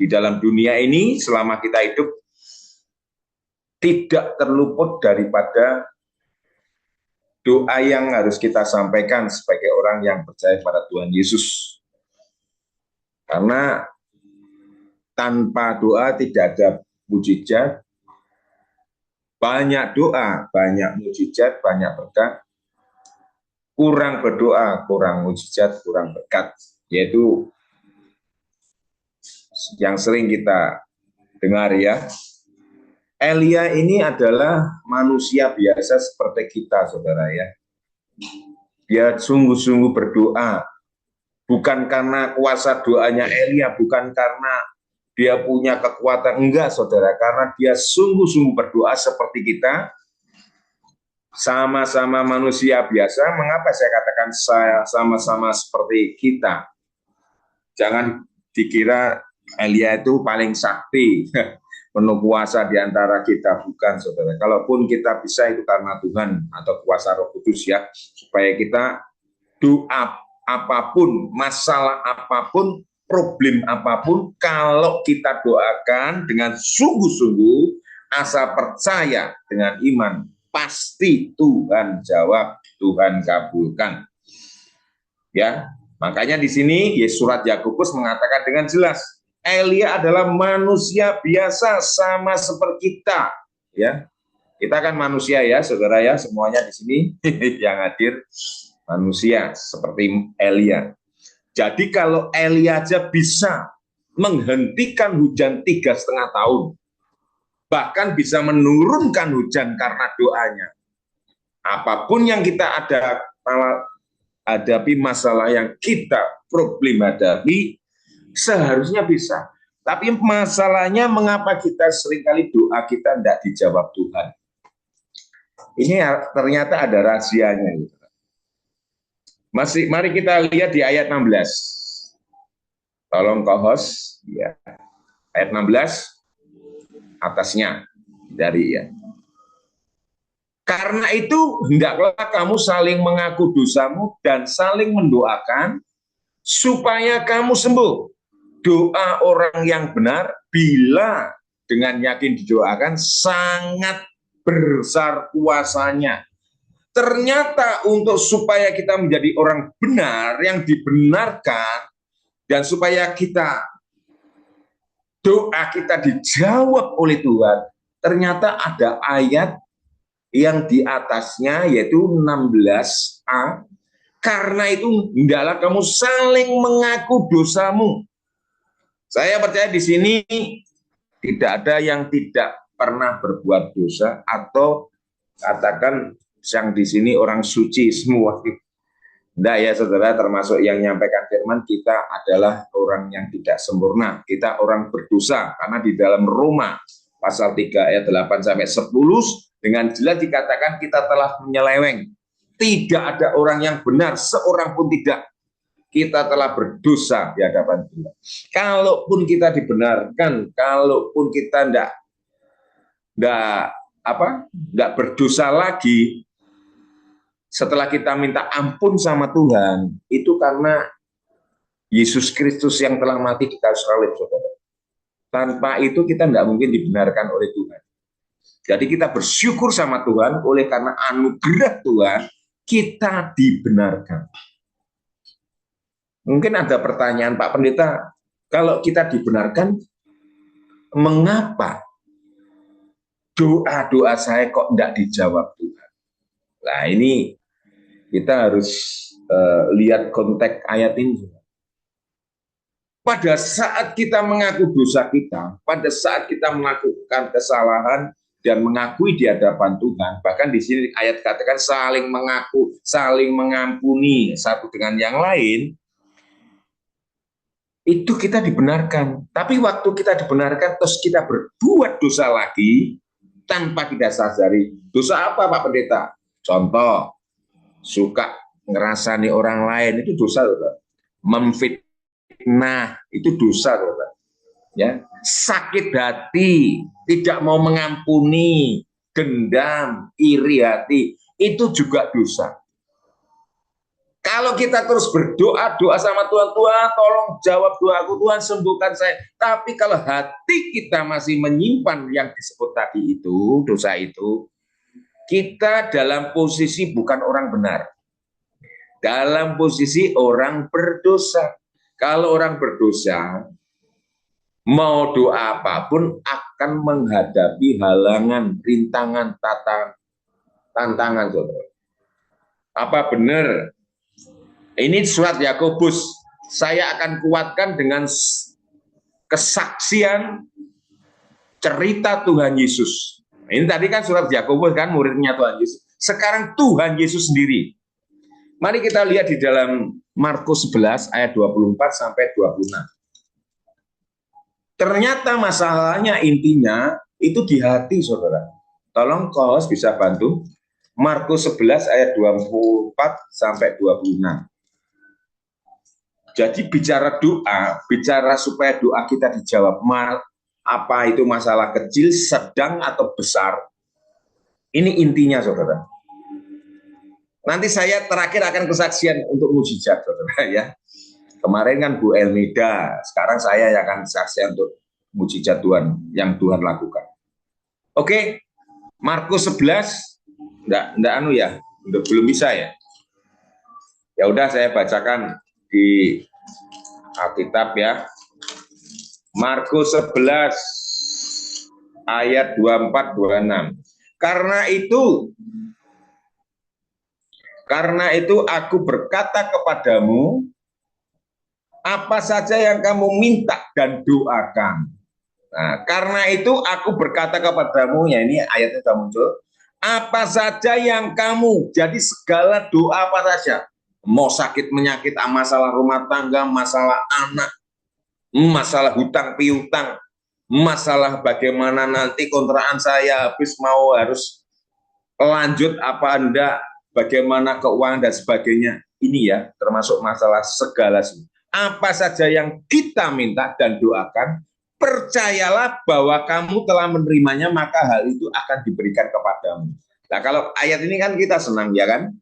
di dalam dunia ini selama kita hidup tidak terluput daripada doa yang harus kita sampaikan sebagai orang yang percaya pada Tuhan Yesus. Karena tanpa doa tidak ada mujizat, banyak doa, banyak mujizat, banyak berkat. Kurang berdoa, kurang mujizat, kurang berkat. Yaitu yang sering kita dengar ya. Elia ini adalah manusia biasa seperti kita, saudara ya. Dia sungguh-sungguh berdoa, bukan karena kuasa doanya Elia, bukan karena dia punya kekuatan, enggak saudara, karena dia sungguh-sungguh berdoa seperti kita, sama-sama manusia biasa. Mengapa saya katakan saya sama-sama seperti kita? Jangan dikira Elia itu paling sakti, penuh kuasa di antara kita, bukan saudara. Kalaupun kita bisa itu karena Tuhan atau kuasa Roh Kudus ya, supaya kita doa apapun, masalah apapun, problem apapun, kalau kita doakan dengan sungguh-sungguh, asa percaya dengan iman, pasti Tuhan jawab, Tuhan kabulkan. Ya, makanya di sini surat Yakobus mengatakan dengan jelas, Elia adalah manusia biasa sama seperti kita, ya. Kita kan manusia ya, saudara ya, semuanya di sini yang hadir manusia seperti Elia. Jadi kalau Elia aja bisa menghentikan hujan 3,5 tahun, bahkan bisa menurunkan hujan karena doanya. Apapun yang kita hadapi, masalah yang kita problem hadapi, seharusnya bisa. Tapi masalahnya mengapa kita seringkali doa kita tidak dijawab Tuhan. Ini ternyata ada rahasianya. Mari kita lihat di ayat 16. Tolong co-host, ya. Ayat 16 atasnya dari ya. Karena itu hendaklah kamu saling mengaku dosamu dan saling mendoakan supaya kamu sembuh. Doa orang yang benar bila dengan yakin didoakan sangat besar kuasanya. Ternyata untuk supaya kita menjadi orang benar yang dibenarkan dan supaya doa kita dijawab oleh Tuhan, ternyata ada ayat yang di atasnya yaitu 16a. Karena itu hendaklah kamu saling mengaku dosamu. Saya percaya di sini tidak ada yang tidak pernah berbuat dosa, atau katakan yang di sini orang suci semua. Tidak ya saudara, termasuk yang menyampaikan firman, kita adalah orang yang tidak sempurna. Kita orang berdosa, karena di dalam Roma pasal 3 ayat 8 sampai 10 dengan jelas dikatakan kita telah menyeleweng. Tidak ada orang yang benar, seorang pun tidak. Kita telah berdosa di hadapan Tuhan. Kalaupun kita dibenarkan, kalaupun kita enggak berdosa lagi, setelah kita minta ampun sama Tuhan, itu karena Yesus Kristus yang telah mati di kayu salib, saudara. Tanpa itu kita enggak mungkin dibenarkan oleh Tuhan. Jadi kita bersyukur sama Tuhan, oleh karena anugerah Tuhan, kita dibenarkan. Mungkin ada pertanyaan, Pak Pendeta, kalau kita dibenarkan, mengapa doa-doa saya kok enggak dijawab Tuhan? Nah ini kita harus lihat konteks ayat ini. Pada saat kita mengaku dosa kita, pada saat kita melakukan kesalahan dan mengakui di hadapan Tuhan, bahkan di sini ayat katakan saling mengaku, saling mengampuni satu dengan yang lain, itu kita dibenarkan. Tapi waktu kita dibenarkan, terus kita berbuat dosa lagi, tanpa kita sadari. Dosa apa Pak Pendeta? Contoh, suka ngerasani orang lain, itu dosa, saudara. Memfitnah, itu dosa, saudara. Ya, sakit hati, tidak mau mengampuni, dendam, iri hati, itu juga dosa. Kalau kita terus berdoa, doa sama Tuhan, Tuhan tolong jawab doaku, Tuhan sembuhkan saya. Tapi kalau hati kita masih menyimpan yang disebut tadi itu, dosa itu, kita dalam posisi bukan orang benar. Dalam posisi orang berdosa. Kalau orang berdosa, mau doa apapun akan menghadapi halangan, rintangan, tantangan, saudara. Apa benar? Ini surat Yakobus, saya akan kuatkan dengan kesaksian cerita Tuhan Yesus. Ini tadi kan surat Yakobus kan muridnya Tuhan Yesus. Sekarang Tuhan Yesus sendiri. Mari kita lihat di dalam Markus 11 ayat 24 sampai 26. Ternyata masalahnya intinya itu di hati, saudara. Tolong Kohos bisa bantu. Markus 11 ayat 24 sampai 26. Jadi bicara doa, bicara supaya doa kita dijawab, apa itu masalah kecil, sedang atau besar, ini intinya, saudara. Nanti saya terakhir akan kesaksian untuk mujizat, saudara ya. Kemarin kan Bu Elmida, sekarang saya yang akan kesaksian untuk mujizat Tuhan yang Tuhan lakukan. Oke, Markus 11, enggak anu ya, belum bisa ya. Ya udah saya bacakan di Alkitab ya. Markus 11 ayat 24-26. Karena itu aku berkata kepadamu, apa saja yang kamu minta dan doakan. Nah, karena itu aku berkata kepadamu, ya ini ayatnya sudah muncul. Apa saja yang kamu, jadi segala doa apa saja. Mau sakit menyakit, masalah rumah tangga, masalah anak, masalah hutang piutang, masalah bagaimana nanti kontrakan saya habis mau harus lanjut apa enggak, bagaimana keuangan dan sebagainya. Ini ya termasuk masalah segala. Apa saja yang kita minta dan doakan, percayalah bahwa kamu telah menerimanya, maka hal itu akan diberikan kepadamu. Nah kalau ayat ini kan kita senang ya kan.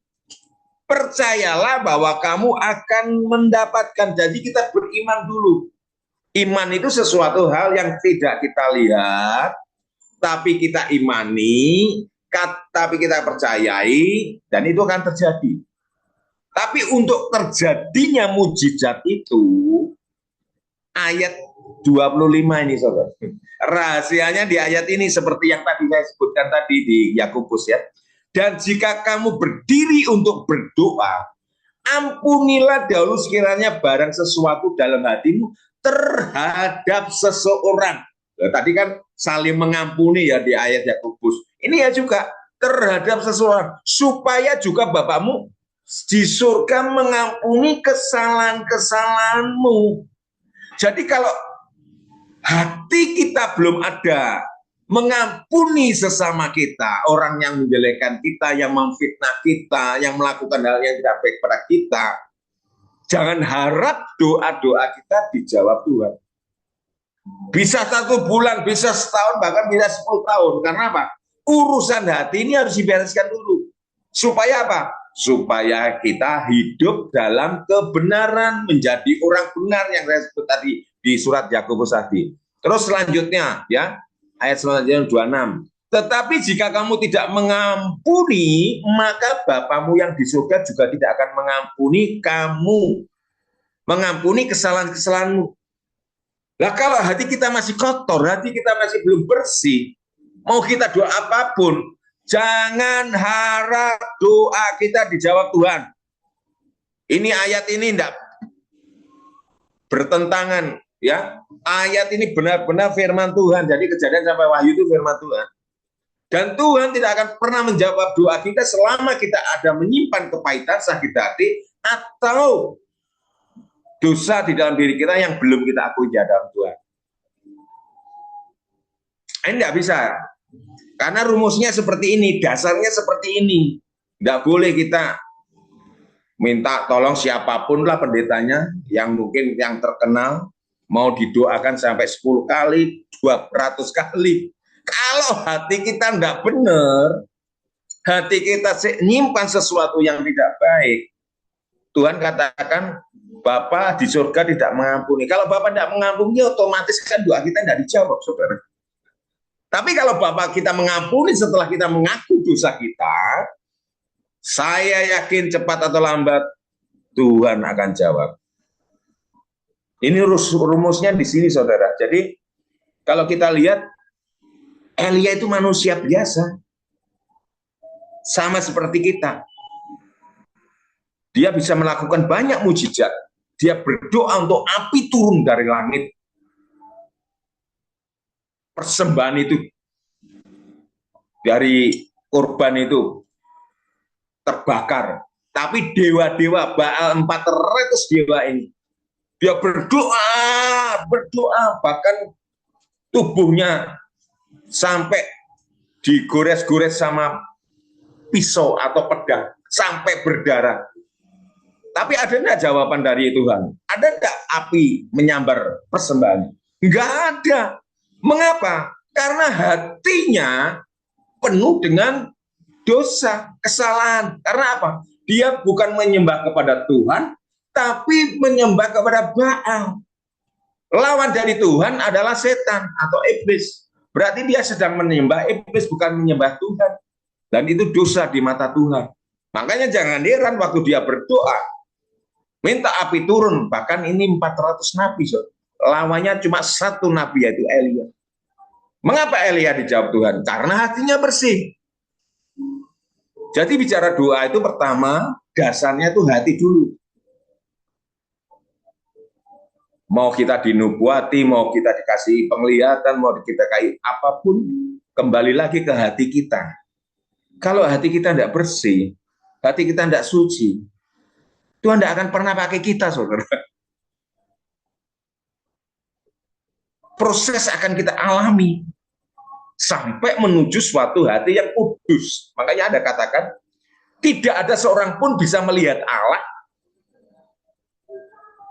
Percayalah bahwa kamu akan mendapatkan. Jadi kita beriman dulu. Iman itu sesuatu hal yang tidak kita lihat, tapi kita imani, tapi kita percayai, dan itu akan terjadi. Tapi untuk terjadinya mujizat itu, ayat 25 ini, saudara. Rahasianya di ayat ini seperti yang tadi saya sebutkan tadi di Yakobus ya. Dan jika kamu berdiri untuk berdoa, ampunilah dahulu sekiranya barang sesuatu dalam hatimu terhadap seseorang. Nah, tadi kan saling mengampuni ya di ayat Yakobus. Ini ya juga terhadap seseorang. Supaya juga Bapakmu di surga mengampuni kesalahan-kesalahanmu. Jadi kalau hati kita belum ada mengampuni sesama kita, orang yang menjelekkan kita, yang memfitnah kita, yang melakukan hal yang tidak baik pada kita, jangan harap doa-doa kita dijawab Tuhan. Bisa 1 bulan, bisa setahun, bahkan bisa 10 tahun. Karena apa? Urusan hati ini harus dibereskan dulu. Supaya apa? Supaya kita hidup dalam kebenaran, menjadi orang benar yang saya sebut tadi di surat Yakobus tadi. Terus selanjutnya ya, ayat selanjutnya 26. Tetapi jika kamu tidak mengampuni, maka Bapamu yang di surga juga tidak akan mengampuni kamu. Mengampuni kesalahan-kesalahanmu. Nah kalau hati kita masih kotor, hati kita masih belum bersih, mau kita doa apapun, jangan harap doa kita dijawab Tuhan. Ini ayat ini tidak bertentangan ya. Ayat ini benar-benar firman Tuhan. Jadi Kejadian sampai Wahyu itu firman Tuhan. Dan Tuhan tidak akan pernah menjawab doa kita selama kita ada menyimpan kepahitan, sakit hati, atau dosa di dalam diri kita yang belum kita akui di hadapan Tuhan. Ini tidak bisa. Karena rumusnya seperti ini, dasarnya seperti ini. Tidak boleh kita minta tolong siapapun lah pendetanya, yang mungkin yang terkenal, mau didoakan sampai 10 kali, 200 kali. Kalau hati kita tidak benar, hati kita nyimpan sesuatu yang tidak baik, Tuhan katakan Bapa di surga tidak mengampuni. Kalau Bapa tidak mengampuni, otomatis kan doa kita tidak dijawab, saudara. Tapi kalau Bapa kita mengampuni setelah kita mengaku dosa kita, saya yakin cepat atau lambat Tuhan akan jawab. Ini rumusnya di sini, saudara. Jadi kalau kita lihat, Elia itu manusia biasa, sama seperti kita. Dia bisa melakukan banyak mujizat. Dia berdoa untuk api turun dari langit. Persembahan itu, dari korban itu terbakar. Tapi dewa-dewa Baal 400 dewa ini, dia berdoa, bahkan tubuhnya sampai digores-gores sama pisau atau pedang, sampai berdarah. Tapi ada enggak jawaban dari Tuhan? Ada enggak api menyambar persembahan? Enggak ada. Mengapa? Karena hatinya penuh dengan dosa, kesalahan. Karena apa? Dia bukan menyembah kepada Tuhan, tapi menyembah kepada Baal. Lawan dari Tuhan adalah setan atau iblis. Berarti dia sedang menyembah iblis, bukan menyembah Tuhan. Dan itu dosa di mata Tuhan. Makanya jangan heran waktu dia berdoa, minta api turun. Bahkan ini 400 nabi. So. Lawannya cuma satu nabi, yaitu Elia. Mengapa Elia dijawab Tuhan? Karena hatinya bersih. Jadi bicara doa itu pertama, dasarnya itu hati dulu. Mau kita dinubuati, mau kita dikasih penglihatan, mau kita kasih apapun, kembali lagi ke hati kita. Kalau hati kita tidak bersih, hati kita tidak suci, Tuhan tidak akan pernah pakai kita, saudara. Proses akan kita alami sampai menuju suatu hati yang kudus. Makanya ada katakan, tidak ada seorang pun bisa melihat Allah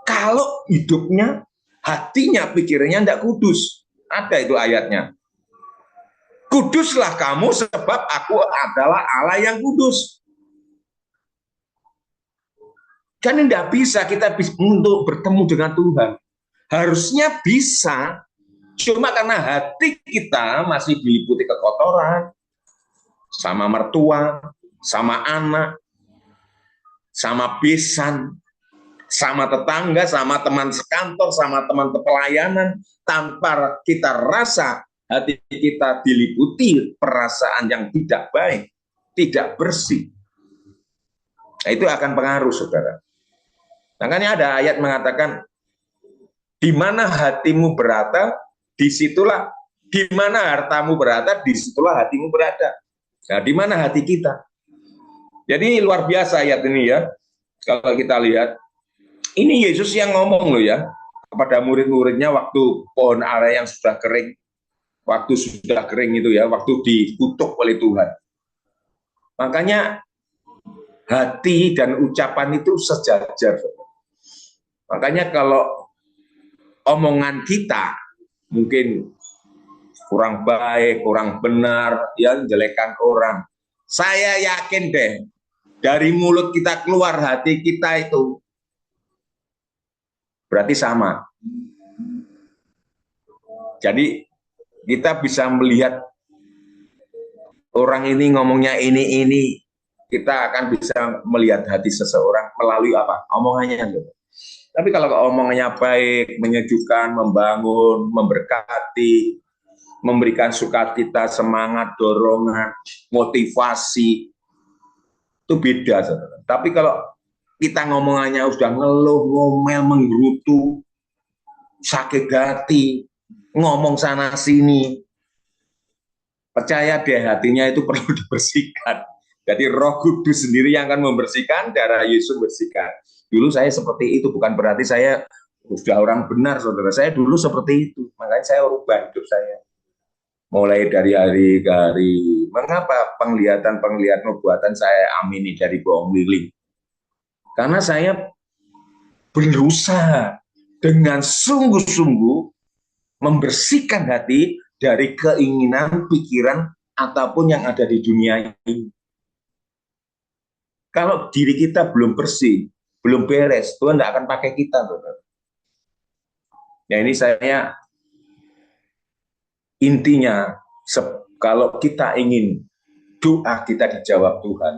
kalau hidupnya, hatinya, pikirannya tidak kudus. Ada itu ayatnya. Kuduslah kamu sebab aku adalah Allah yang kudus. Kan tidak bisa kita untuk bertemu dengan Tuhan. Harusnya bisa, cuma karena hati kita masih diliputi kekotoran, sama mertua, sama anak, sama besan, sama tetangga, sama teman sekantor, sama teman pelayanan, tanpa kita rasa hati kita diliputi perasaan yang tidak baik, tidak bersih. Nah, itu akan pengaruh, saudara. Makanya ada ayat mengatakan, di mana hatimu berada, disitulah, di mana hartamu berada, disitulah hatimu berada. Nah, di mana hati kita? Jadi luar biasa ayat ini ya. Kalau kita lihat, ini Yesus yang ngomong loh ya, kepada murid-muridnya waktu pohon ara yang sudah kering, waktu sudah kering itu ya, waktu dikutuk oleh Tuhan. Makanya hati dan ucapan itu sejajar. Makanya kalau omongan kita mungkin kurang baik, kurang benar, ya menjelekkan orang, saya yakin deh, dari mulut kita keluar hati kita itu berarti sama. Jadi kita bisa melihat orang ini ngomongnya ini, kita akan bisa melihat hati seseorang melalui apa? Omongannya. Tapi kalau omongannya baik, menyejukkan, membangun, memberkati, memberikan sukacita, semangat, dorongan, motivasi, itu beda, saudara. Tapi kalau kita ngomongannya sudah ngeluh, ngomel, menggerutu, sakit hati, ngomong sana sini, percaya deh hatinya itu perlu dibersihkan. Jadi Roh Kudus sendiri yang akan membersihkan, darah Yesus bersihkan. Dulu saya seperti itu, bukan berarti saya sudah orang benar, saudara. Saya dulu seperti itu, makanya saya rubah hidup saya. Mulai dari hari ke hari. Mengapa penglihatan nubuatan saya amini dari bohong liling? Karena saya berusaha dengan sungguh-sungguh membersihkan hati dari keinginan, pikiran, ataupun yang ada di dunia ini. Kalau diri kita belum bersih, belum beres, Tuhan tidak akan pakai kita, saudara. Ya ini saya intinya, kalau kita ingin doa kita dijawab Tuhan,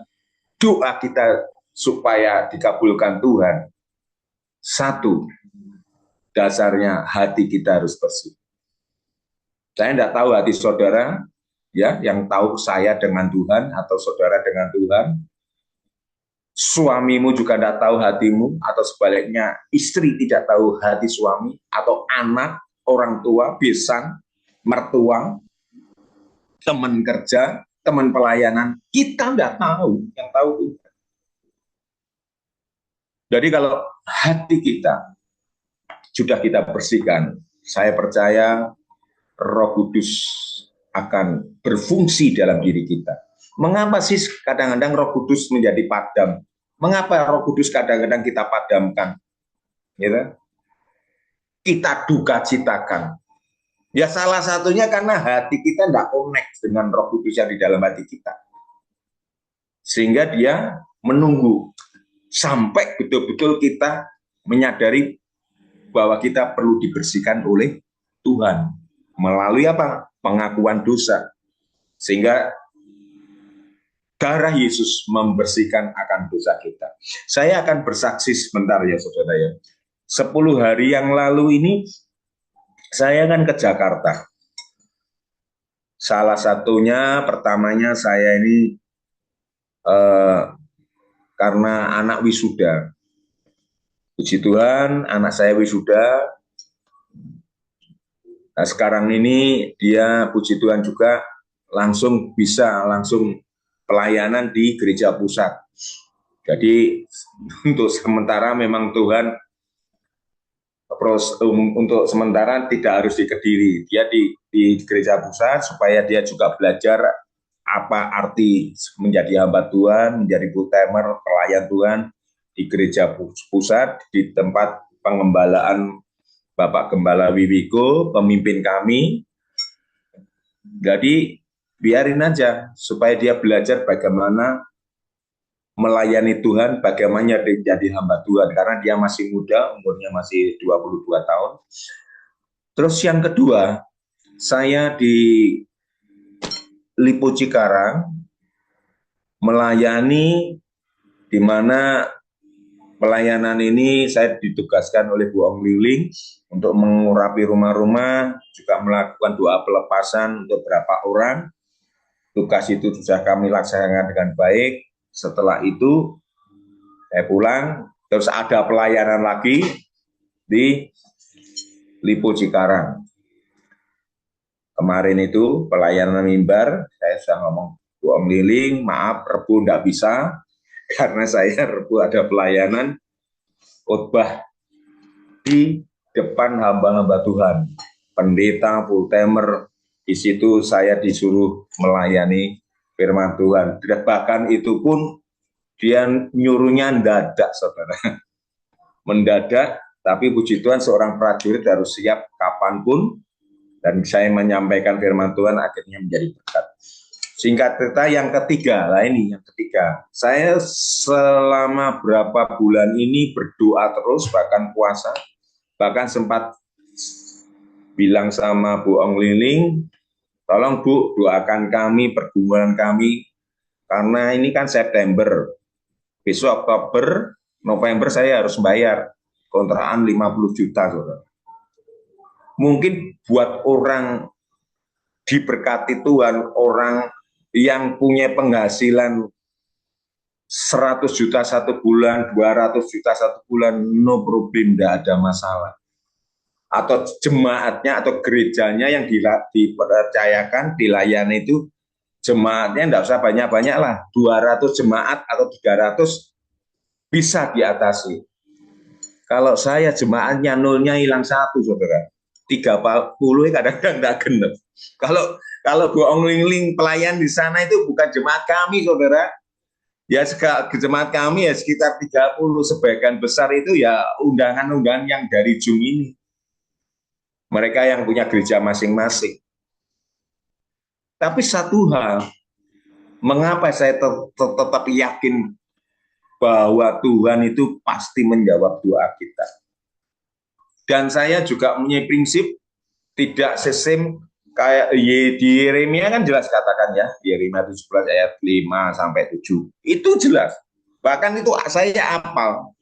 doa kita supaya dikabulkan Tuhan, satu, dasarnya hati kita harus bersih. Saya tidak tahu hati saudara, ya, yang tahu saya dengan Tuhan atau saudara dengan Tuhan. Suamimu juga tidak tahu hatimu, atau sebaliknya istri tidak tahu hati suami, atau anak, orang tua, besan, mertua, teman kerja, teman pelayanan, kita tidak tahu, yang tahu Tuhan. Jadi kalau hati kita sudah kita bersihkan, saya percaya Roh Kudus akan berfungsi dalam diri kita. Mengapa sih kadang-kadang Roh Kudus menjadi padam? Mengapa Roh Kudus kadang-kadang kita padamkan? Gitu? Kita duka citakan. Ya salah satunya karena hati kita tidak connect dengan Roh Kudus yang di dalam hati kita. Sehingga dia menunggu sampai betul-betul kita menyadari bahwa kita perlu dibersihkan oleh Tuhan. Melalui apa? Pengakuan dosa. Sehingga darah Yesus membersihkan akan dosa kita. Saya akan bersaksi sebentar ya saudara ya. 10 hari yang lalu ini saya kan ke Jakarta. Salah satunya, pertamanya saya ini karena anak wisuda. Puji Tuhan, anak saya wisuda. Nah, sekarang ini dia puji Tuhan juga langsung pelayanan di gereja pusat. Jadi untuk sementara memang Tuhan untuk sementara tidak harus di Kediri, dia di gereja pusat supaya dia juga belajar apa arti menjadi hamba Tuhan, menjadi full timer pelayan Tuhan di gereja pusat, di tempat pengembalaan Bapak Gembala Wiwiko, pemimpin kami. Jadi biarin aja supaya dia belajar bagaimana melayani Tuhan, bagaimana jadi hamba Tuhan, karena dia masih muda, umurnya masih 22 tahun. Terus yang kedua, saya di Lipo Cikarang melayani, di mana pelayanan ini saya ditugaskan oleh Bu Ong Liling untuk mengurapi rumah-rumah, juga melakukan doa pelepasan untuk beberapa orang. Tugas itu sudah kami laksanakan dengan baik. Setelah itu saya pulang, terus ada pelayanan lagi di Lipo Cikarang. Kemarin itu pelayanan mimbar, saya sudah ngomong Bu Om Liling, maaf Rebu enggak bisa, karena saya Rebu ada pelayanan khotbah di depan hamba-hamba Tuhan, pendeta, full timer, di situ saya disuruh melayani firman Tuhan. Bahkan itu pun dia nyuruhnya mendadak, saudara. Mendadak, tapi puji Tuhan seorang prajurit harus siap kapanpun, dan saya menyampaikan firman Tuhan akhirnya menjadi berkat. Singkat cerita yang ketiga, yang ketiga, saya selama berapa bulan ini berdoa terus, bahkan puasa, bahkan sempat bilang sama Bu Ong Liling, tolong Bu, doakan kami, pergumulan kami, karena ini kan September, besok Oktober, November saya harus bayar kontrakan 50 juta, saudara. Mungkin buat orang diberkati Tuhan, orang yang punya penghasilan 100 juta satu bulan, 200 juta satu bulan, no problem, tidak ada masalah. Atau jemaatnya atau gerejanya yang dipercayakan, dilayani itu, jemaatnya tidak usah banyak-banyak lah, 200 jemaat atau 300 bisa diatasi. Kalau saya jemaatnya nolnya hilang satu, saudara. 30 kadang-kadang tidak genep. Kalau Bu Ong Liling pelayan di sana itu bukan jemaat kami, saudara. Ya jemaat kami ya sekitar 30, sebagian besar itu ya undangan-undangan yang dari Zoom ini. Mereka yang punya gereja masing-masing. Tapi satu hal, mengapa saya tetap yakin bahwa Tuhan itu pasti menjawab doa kita. Dan saya juga punya prinsip tidak sesim kayak di Yeremia kan jelas katakan ya, di Yeremia 17 ayat 5 sampai 7. Itu jelas. Bahkan itu saya hafal.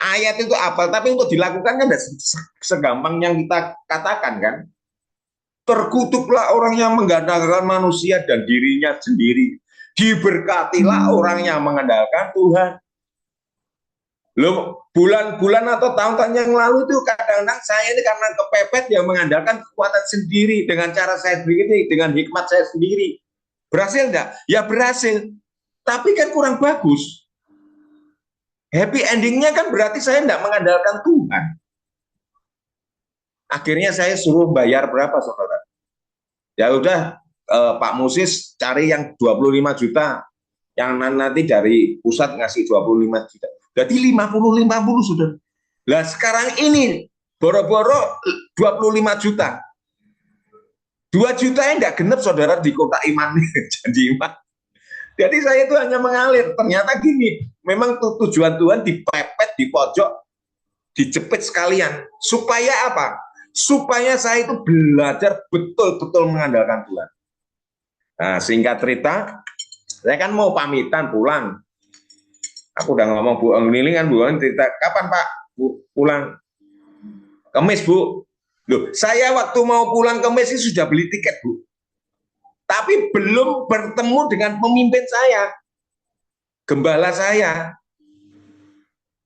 Ayat itu hafal, tapi untuk dilakukan kan tidak segampang yang kita katakan kan. Terkutuklah orang yang mengandalkan manusia dan dirinya sendiri. Diberkatilah orang yang mengandalkan Tuhan. Loh, bulan-bulan atau tahun-tahun yang lalu itu kadang-kadang saya ini karena kepepet yang mengandalkan kekuatan sendiri dengan cara saya sendiri, dengan hikmat saya sendiri. Berhasil enggak? Ya berhasil. Tapi kan kurang bagus. Happy endingnya kan berarti saya enggak mengandalkan Tuhan. Akhirnya saya suruh bayar berapa, saudara? Ya udah, Pak Musis cari yang 25 juta. Yang nanti dari pusat ngasih 25 juta. Jadi 50-50 sudah. Lah sekarang ini boro-boro 25 juta. 2 juta yang enggak genep saudara di kota iman janji iman. Jadi saya itu hanya mengalir. Ternyata gini, memang tujuan Tuhan dipepet, di pojok, dijepit sekalian. Supaya apa? Supaya saya itu belajar betul-betul mengandalkan Tuhan. Nah, singkat cerita, saya kan mau pamitan pulang. Aku udah ngomong Bu Angeliling kan, Bu Angeliling cerita, kapan Pak pulang? Kemis Bu. Loh, saya waktu mau pulang Kemis itu sudah beli tiket Bu. Tapi belum bertemu dengan pemimpin saya, gembala saya.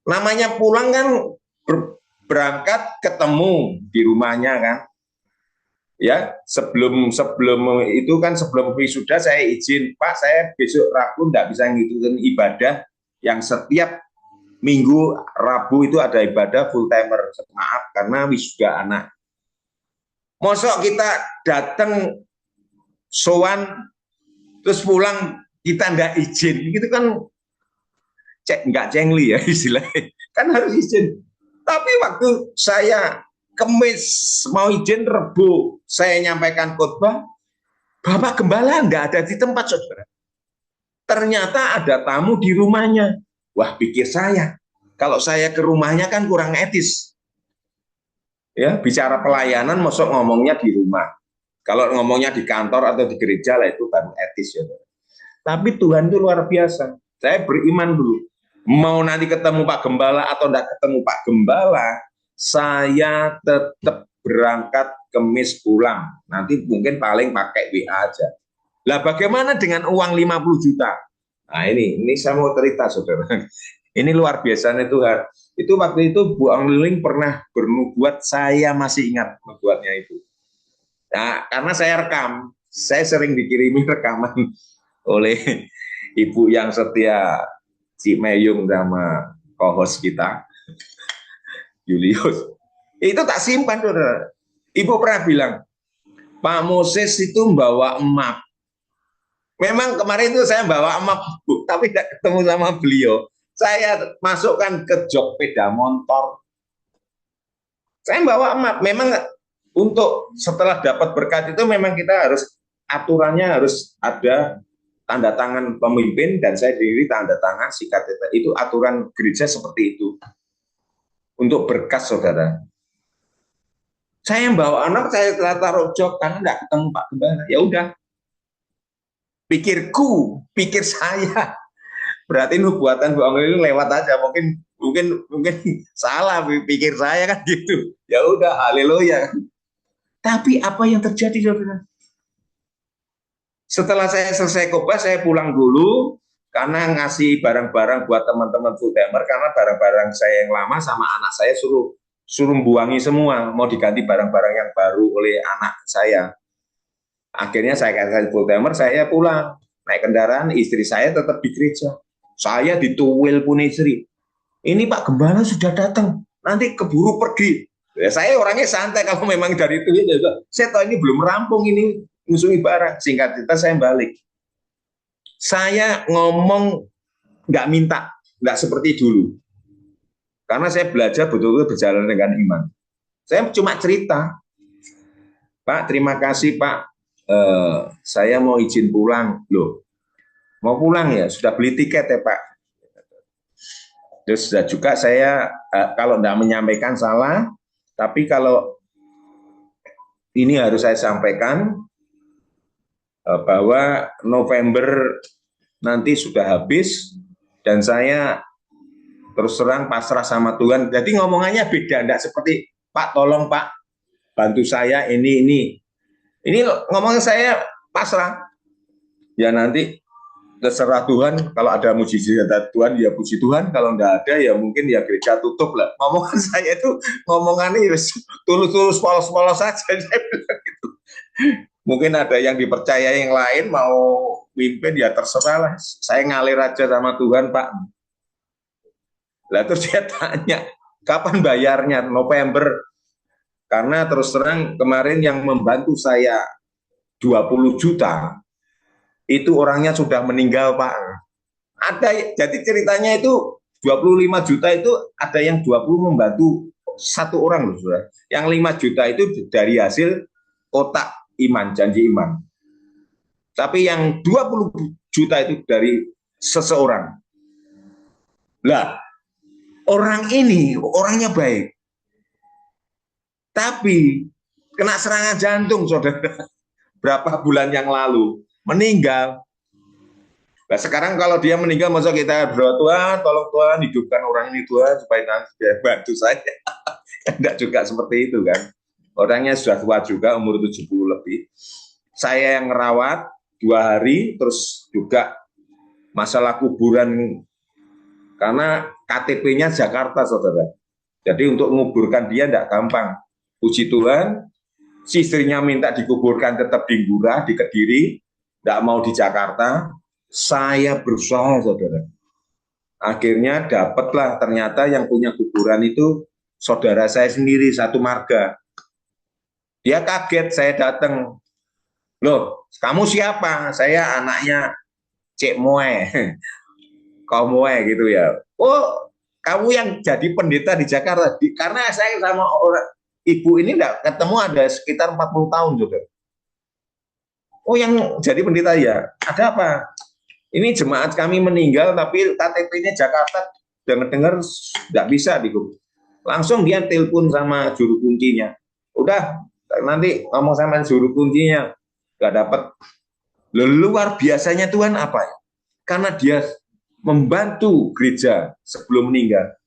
Namanya pulang kan berangkat ketemu di rumahnya kan. Ya, sebelum itu kan sebelum wisuda saya izin, Pak saya besok Rabu enggak bisa ngikutin ibadah yang setiap Minggu Rabu itu ada ibadah full timer. Maaf karena wisuda anak. Mosok kita datang sowan terus pulang kita nggak izin, gitu kan nggak cengli ya istilahnya. Kan harus izin. Tapi waktu saya Kemis mau izin, Rebo saya nyampaikan khotbah, Bapak Gembala nggak ada di tempat saudara. Ternyata ada tamu di rumahnya. Wah, pikir saya, kalau saya ke rumahnya kan kurang etis. Ya, bicara pelayanan masuk ngomongnya di rumah. Kalau ngomongnya di kantor atau di gereja lah itu baru etis ya. Tapi Tuhan itu luar biasa. Saya beriman dulu. Mau nanti ketemu Pak Gembala atau enggak ketemu Pak Gembala, saya tetap berangkat Kemis pulang. Nanti mungkin paling pakai WA aja. Lah bagaimana dengan uang 50 juta? Nah ini saya mau cerita saudara. Ini luar biasanya Tuhan. Itu waktu itu Bu Angeliling pernah bernubuat, saya masih ingat nubuatnya itu. Nah, karena saya rekam, saya sering dikirimi rekaman oleh ibu yang setia, si Meyung sama co-host kita, Julius. Itu tak simpan, saudara. Ibu pernah bilang, Pak Moses itu membawa emak. Memang kemarin itu saya bawa emak, Bu, tapi tidak ketemu sama beliau. Saya masukkan ke jok sepeda motor. Saya bawa emak. Memang untuk setelah dapat berkat itu memang kita harus aturannya harus ada tanda tangan pemimpin dan saya sendiri tanda tangan sikat itu aturan gereja seperti itu untuk berkas saudara. Saya yang bawa anak saya taruh jok karena enggak ketemu Pak Gembala. Ya udah, pikir saya berarti nubuatan Bu Angel ini lewat aja, mungkin salah pikir saya kan gitu. Ya udah, haleluya. Tapi apa yang terjadi saudara? Setelah saya selesai khotbah, saya pulang dulu karena ngasih barang-barang buat teman-teman full timer, karena barang-barang saya yang lama sama anak saya suruh buangi semua, mau diganti barang-barang yang baru oleh anak saya. Akhirnya saya kasih full timer, saya pulang naik kendaraan, istri saya tetap di gereja. Saya dituwil pun istri. Ini Pak Gembala sudah datang, nanti keburu pergi. Ya, saya orangnya santai kalau memang dari itu ya, saya tahu ini belum rampung ini ngusung barang. Singkat cerita saya balik. Saya ngomong nggak minta, nggak seperti dulu. Karena saya belajar betul-betul berjalan dengan iman. Saya cuma cerita, Pak terima kasih Pak, saya mau izin pulang. Loh, mau pulang ya? Sudah beli tiket ya Pak? Terus juga saya kalau tidak menyampaikan salah, tapi kalau ini harus saya sampaikan bahwa November nanti sudah habis dan saya terus terang pasrah sama Tuhan. Jadi ngomongannya beda, tidak seperti Pak tolong Pak bantu saya ini. Ini ngomong saya pasrah. Ya nanti terserah Tuhan, kalau ada mujizat Tuhan ya puji Tuhan, kalau enggak ada ya mungkin ya gereja tutup lah. Ngomongan saya itu ngomongannya tulus-tulus polos-polos saja. Saya bilang gitu. Mungkin ada yang dipercaya yang lain mau mimpin ya terserah lah. Saya ngalir aja sama Tuhan Pak. Lah terus dia tanya, kapan bayarnya? November. Karena terus terang kemarin yang membantu saya 20 juta, itu orangnya sudah meninggal Pak. Ada, jadi ceritanya itu 25 juta itu ada yang 20 membantu satu orang loh saudara. Yang 5 juta itu dari hasil kotak iman, janji iman. Tapi yang 20 juta itu dari seseorang. Lah, orang ini orangnya baik. Tapi kena serangan jantung saudara. Berapa bulan yang lalu meninggal. Nah sekarang kalau dia meninggal, masa kita berdoa Tuhan, tolong Tuhan hidupkan orang ini Tuhan supaya nanti dia bantu saya. Tidak juga seperti itu kan. Orangnya sudah tua juga, umur 70 lebih. Saya yang ngerawat 2 hari, terus juga masalah kuburan karena KTP-nya Jakarta saudara. Jadi untuk menguburkan dia tidak gampang. Puji Tuhan, si istrinya minta dikuburkan tetap di Ngurah, di Kediri, tidak mau di Jakarta. Saya berusaha saudara. Akhirnya dapatlah, ternyata yang punya kuburan itu saudara saya sendiri, satu marga. Dia kaget saya datang. Loh, kamu siapa? Saya anaknya Cek Moe. Kau Moe gitu ya. Oh, kamu yang jadi pendeta di Jakarta. Karena saya sama orang ibu ini enggak ketemu ada sekitar 40 tahun juga. Oh, yang jadi pendeta ya. Ada apa? Ini jemaat kami meninggal tapi KTP-nya Jakarta, dengar-dengar nggak bisa dikubur. Langsung dia telepon sama juru kuncinya. Udah, nanti ngomong sama juru kuncinya. Nggak dapat. Luar biasanya Tuhan apa ya? Karena dia membantu gereja sebelum meninggal.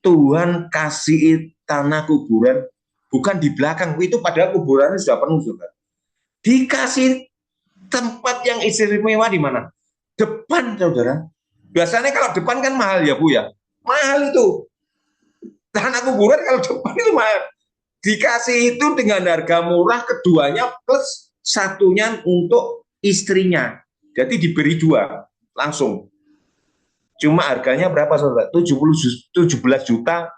Tuhan kasih tanah kuburan, bukan di belakang. Itu padahal kuburannya sudah penuh juga. Dikasih tempat yang istimewa di mana? Depan saudara. Biasanya kalau depan kan mahal ya Bu ya. Mahal itu. Tanah kuburan kalau depan itu mahal. Dikasih itu dengan harga murah, keduanya plus satunya untuk istrinya. Jadi diberi 2 langsung. Cuma harganya berapa saudara? 17 juta.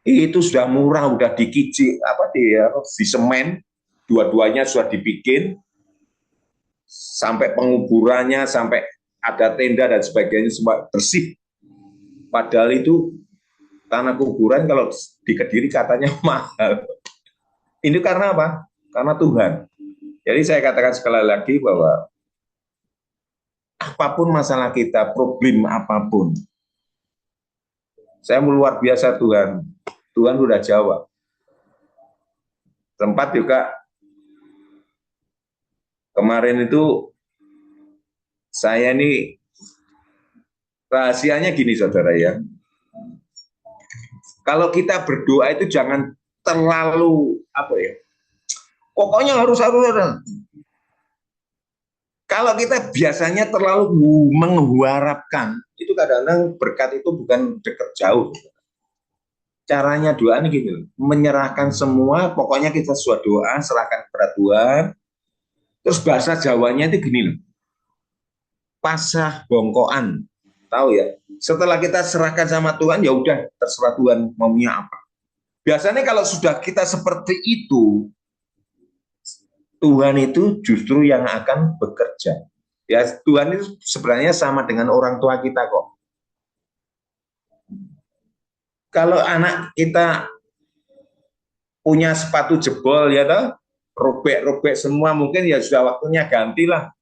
Itu sudah murah, udah dikicik di semen. Dua-duanya sudah dibikin. Sampai penguburannya, sampai ada tenda dan sebagainya semua bersih. Padahal itu tanah kuburan kalau di Kediri katanya mahal. Ini karena apa? Karena Tuhan. Jadi saya katakan sekali lagi bahwa apapun masalah kita, problem apapun, saya luar biasa Tuhan. Tuhan sudah jawab. Tempat juga kemarin itu saya ini rahasianya gini saudara ya. Kalau kita berdoa itu jangan terlalu pokoknya harus. Kalau kita biasanya terlalu mengharapkan, itu kadang-kadang berkat itu bukan dekat jauh. Caranya doa ini gini, menyerahkan semua, pokoknya kita sudah doa, serahkan kepada Tuhan. Terus bahasa Jawanya itu gini loh, pasrah bongkoan, tahu ya? Setelah kita serahkan sama Tuhan, ya udah terserah Tuhan maunya apa. Biasanya kalau sudah kita seperti itu, Tuhan itu justru yang akan bekerja. Ya Tuhan itu sebenarnya sama dengan orang tua kita kok. Kalau anak kita punya sepatu jebol ya toh, robek-robek semua, mungkin ya sudah waktunya gantilah.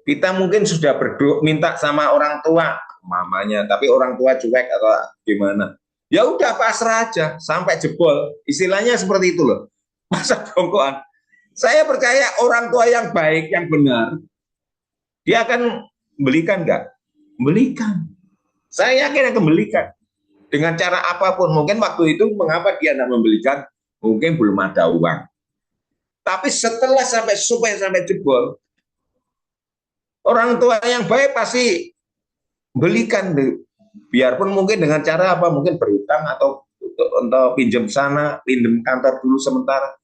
Kita mungkin sudah berdoa minta sama orang tua, mamanya, tapi orang tua cuek atau gimana. Ya udah pasrah aja sampai jebol. Istilahnya seperti itu loh. Masa bongkoan. Saya percaya orang tua yang baik, yang benar, dia akan belikan nggak? Belikan. Saya yakin akan belikan. Dengan cara apapun. Mungkin waktu itu mengapa dia tidak membelikan? Mungkin belum ada uang. Tapi setelah sampai jebol, orang tua yang baik pasti belikan. Biarpun mungkin dengan cara apa? Mungkin berutang atau untuk pinjam sana, pinjam kantor dulu sementara.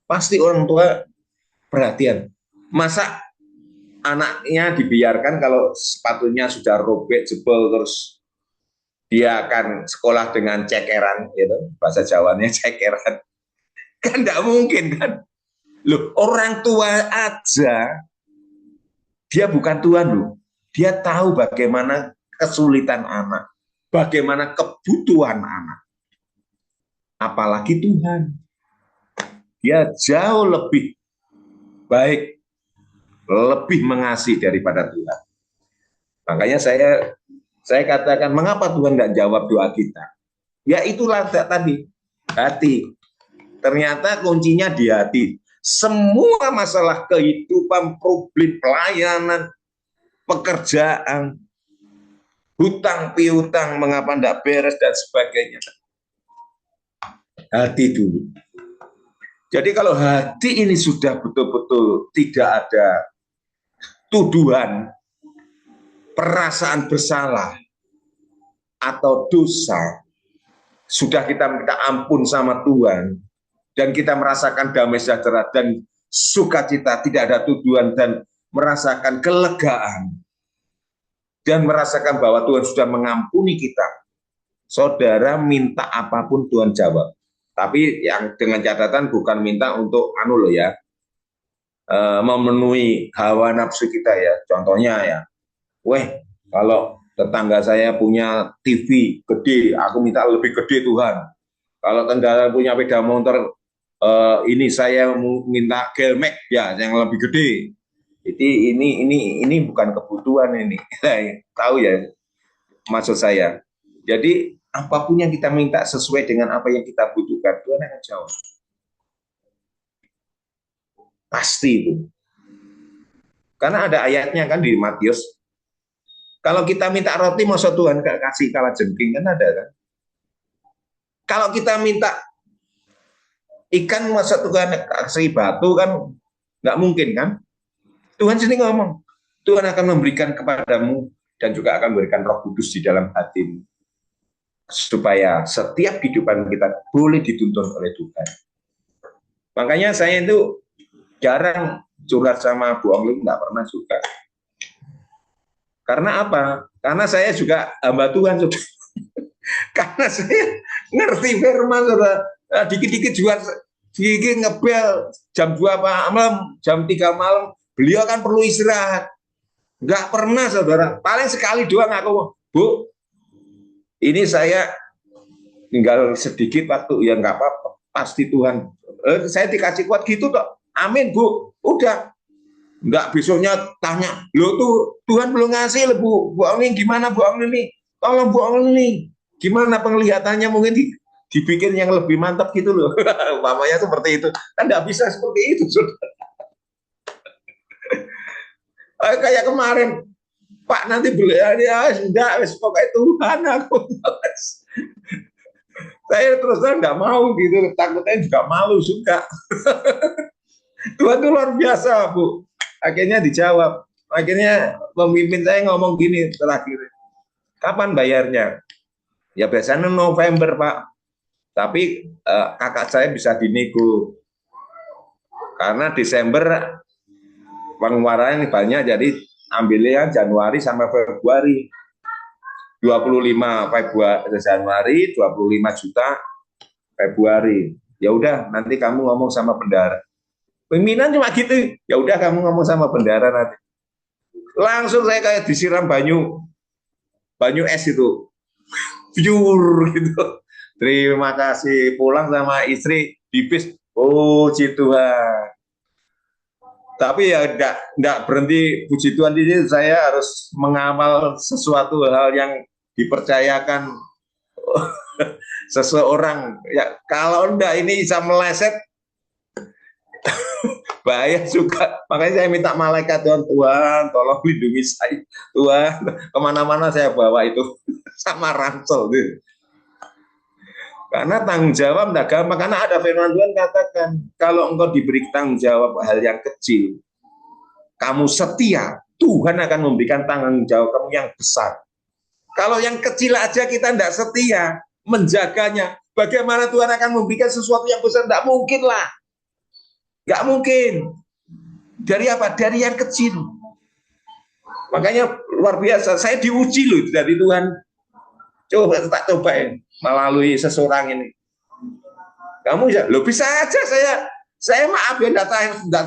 Pasti orang tua perhatian. Masa anaknya dibiarkan kalau sepatunya sudah robek, jebol, terus dia akan sekolah dengan cekeran, gitu. Bahasa Jawanya cekeran. Kan tidak mungkin kan. Loh, orang tua aja, dia bukan Tuhan loh. Dia tahu bagaimana kesulitan anak, bagaimana kebutuhan anak. Apalagi Tuhan. Dia jauh lebih baik, lebih mengasihi daripada Tuhan. Makanya saya katakan, mengapa Tuhan nggak jawab doa kita? Ya itulah tadi, hati. Ternyata kuncinya di hati. Semua masalah kehidupan, problem pelayanan, pekerjaan, hutang piutang, mengapa tidak beres dan sebagainya. Hati dulu. Jadi kalau hati ini sudah betul-betul tidak ada tuduhan, perasaan bersalah, atau dosa, sudah kita minta ampun sama Tuhan, dan kita merasakan damai sejahtera dan sukacita, tidak ada tuduhan, dan merasakan kelegaan, dan merasakan bahwa Tuhan sudah mengampuni kita, saudara minta apapun Tuhan jawab. Tapi yang dengan catatan bukan minta untuk loh ya, memenuhi hawa nafsu kita ya. Contohnya ya, kalau tetangga saya punya TV gede, aku minta lebih gede Tuhan. Kalau tetangga punya sepeda motor, ini saya minta gelmek ya, yang lebih gede. Jadi ini bukan kebutuhan ini. Tahu ya maksud saya. Jadi apapun yang kita minta sesuai dengan apa yang kita butuhkan, Tuhan akan jawab. Pasti itu. Karena ada ayatnya kan di Matius. Kalau kita minta roti, masa Tuhan gak kasih kalajengking, kan ada kan? Kalau kita minta ikan, masa Tuhan kasih batu, kan nggak mungkin kan? Tuhan sini ngomong, Tuhan akan memberikan kepadamu dan juga akan memberikan Roh Kudus di dalam hatimu, supaya setiap kehidupan kita boleh dituntun oleh Tuhan. Makanya saya itu jarang curhat sama Bu Ongli, nggak pernah suka. Karena apa? Karena saya juga hamba Tuhan, sudah. Karena saya ngerti firman, sudah. Dikit-dikit juga, dikit ngebel jam 2 malam, jam 3 malam, beliau kan perlu istirahat. Nggak pernah, saudara. Paling sekali doang aku, Bu, ini saya tinggal sedikit waktu, ya nggak apa-apa. Pasti Tuhan, saya dikasih kuat gitu kok. Amin, Bu. Udah. Nggak besoknya tanya, lo tuh Tuhan belum ngasih, Bu Ongli gimana Bu Ongli nih? Tolong Bu Ongli nih. Gimana penglihatannya, mungkin dibikin yang lebih mantap gitu loh. Mamanya seperti itu. Kan nggak bisa seperti itu, saudara. Kayak kemarin, Pak nanti beli ya, enggak, pokoknya Tuhan aku. Saya terus terang nggak mau gitu, takutnya juga malu suka. Tuhan itu luar biasa, Bu. Akhirnya dijawab. Akhirnya pemimpin saya ngomong gini terakhir, kapan bayarnya? Ya biasanya November, Pak. Tapi kakak saya bisa dinego. Karena Desember pengeluarannya banyak, jadi ambilnya Januari sampai Februari. 25 Februari Januari, 25 juta Februari. Ya udah, nanti kamu ngomong sama bendara. Pimpinan cuma gitu. Ya udah, kamu ngomong sama bendara nanti. Langsung saya kayak disiram banyu es itu. Pure gitu. Terima kasih, pulang sama istri di bis. Oh, Tuhan. Tapi ya enggak berhenti puji Tuhan di sini, saya harus mengamal sesuatu hal yang dipercayakan seseorang. Ya kalau enggak ini bisa meleset, bahaya juga. Makanya saya minta malaikat Tuhan, Tuhan tolong lindungi saya. Tuhan, kemana-mana saya bawa itu sama ransel. Gitu. Karena tanggung jawab tidak gampang. Karena ada firman Tuhan katakan, kalau engkau diberi tanggung jawab hal yang kecil, kamu setia, Tuhan akan memberikan tanggung jawab kamu yang besar. Kalau yang kecil aja kita tidak setia, menjaganya, bagaimana Tuhan akan memberikan sesuatu yang besar? Tidak mungkin lah. Nggak mungkin. Dari apa? Dari yang kecil. Makanya luar biasa. Saya diuji loh dari Tuhan. Coba tak cobain melalui seseorang ini. Kamu ya, lo bisa aja saya maaf ya data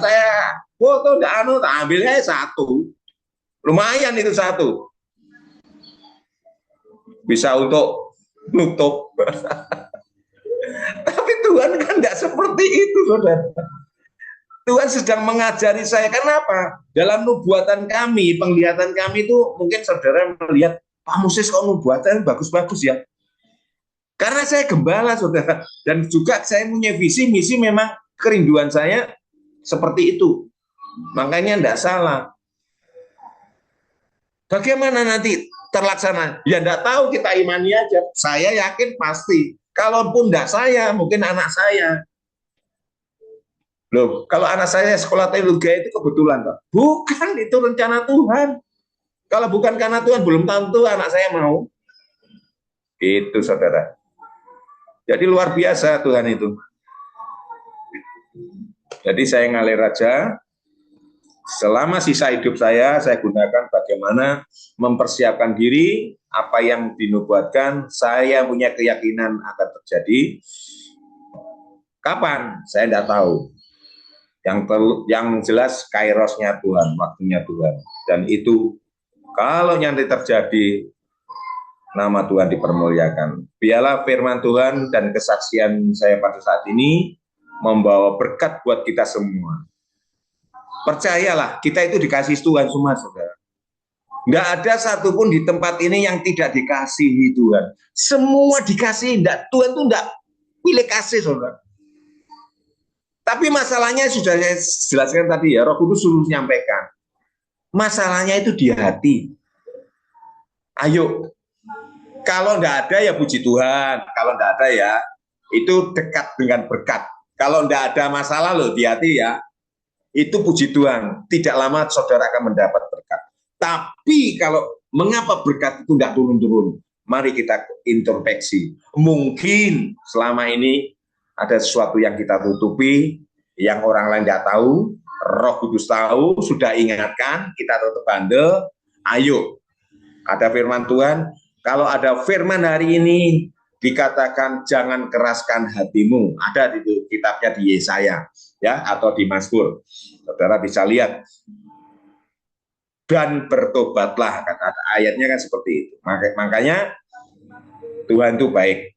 saya foto enggak tak ambilnya satu. Lumayan itu satu. Bisa untuk nutup. Tapi Tuhan kan enggak seperti itu, Saudara. Tuhan sedang mengajari saya. Kenapa? Dalam nubuatan kami, penglihatan kami itu mungkin saudara melihat, Pak Moses kok nubuatan bagus-bagus ya. Karena saya gembala, saudara. Dan juga saya punya visi, misi memang kerinduan saya seperti itu. Makanya tidak salah. Bagaimana nanti terlaksana? Ya tidak tahu, kita imani aja. Saya yakin pasti. Kalaupun tidak saya, mungkin anak saya. Loh, kalau anak saya sekolah teologi itu kebetulan, Pak. Bukan, itu rencana Tuhan. Kalau bukan karena Tuhan, belum tentu anak saya mau. Itu, saudara. Jadi luar biasa Tuhan itu. Jadi saya ngalir aja. Selama sisa hidup saya gunakan bagaimana mempersiapkan diri, apa yang dinubuatkan, saya punya keyakinan akan terjadi. Kapan? Saya tidak tahu. Yang jelas kairosnya Tuhan, waktunya Tuhan. Dan itu kalau nanti terjadi, nama Tuhan dipermuliakan. Biarlah firman Tuhan dan kesaksian saya pada saat ini membawa berkat buat kita semua. Percayalah, kita itu dikasih Tuhan semua, saudara. Nggak ada satupun di tempat ini yang tidak dikasihi Tuhan. Semua dikasih. Tuhan itu nggak pilih kasih, saudara. Tapi masalahnya sudah saya jelaskan tadi ya, Roh Kudus suruh menyampaikan. Masalahnya itu di hati. Ayo, kalau nggak ada ya puji Tuhan. Kalau nggak ada ya, itu dekat dengan berkat. Kalau nggak ada masalah loh di hati ya, itu puji Tuhan. Tidak lama saudara akan mendapat berkat. Tapi kalau mengapa berkat itu nggak turun-turun? Mari kita introspeksi. Mungkin selama ini ada sesuatu yang kita tutupi, yang orang lain nggak tahu, Roh Kudus tahu, sudah ingatkan, kita tetap bandel. Ayo, ada firman Tuhan. Kalau ada firman hari ini dikatakan jangan keraskan hatimu, ada di kitabnya di Yesaya, ya, atau di Mazmur. Saudara bisa lihat. Dan bertobatlah, kata ayatnya kan seperti itu. Makanya Tuhan itu baik.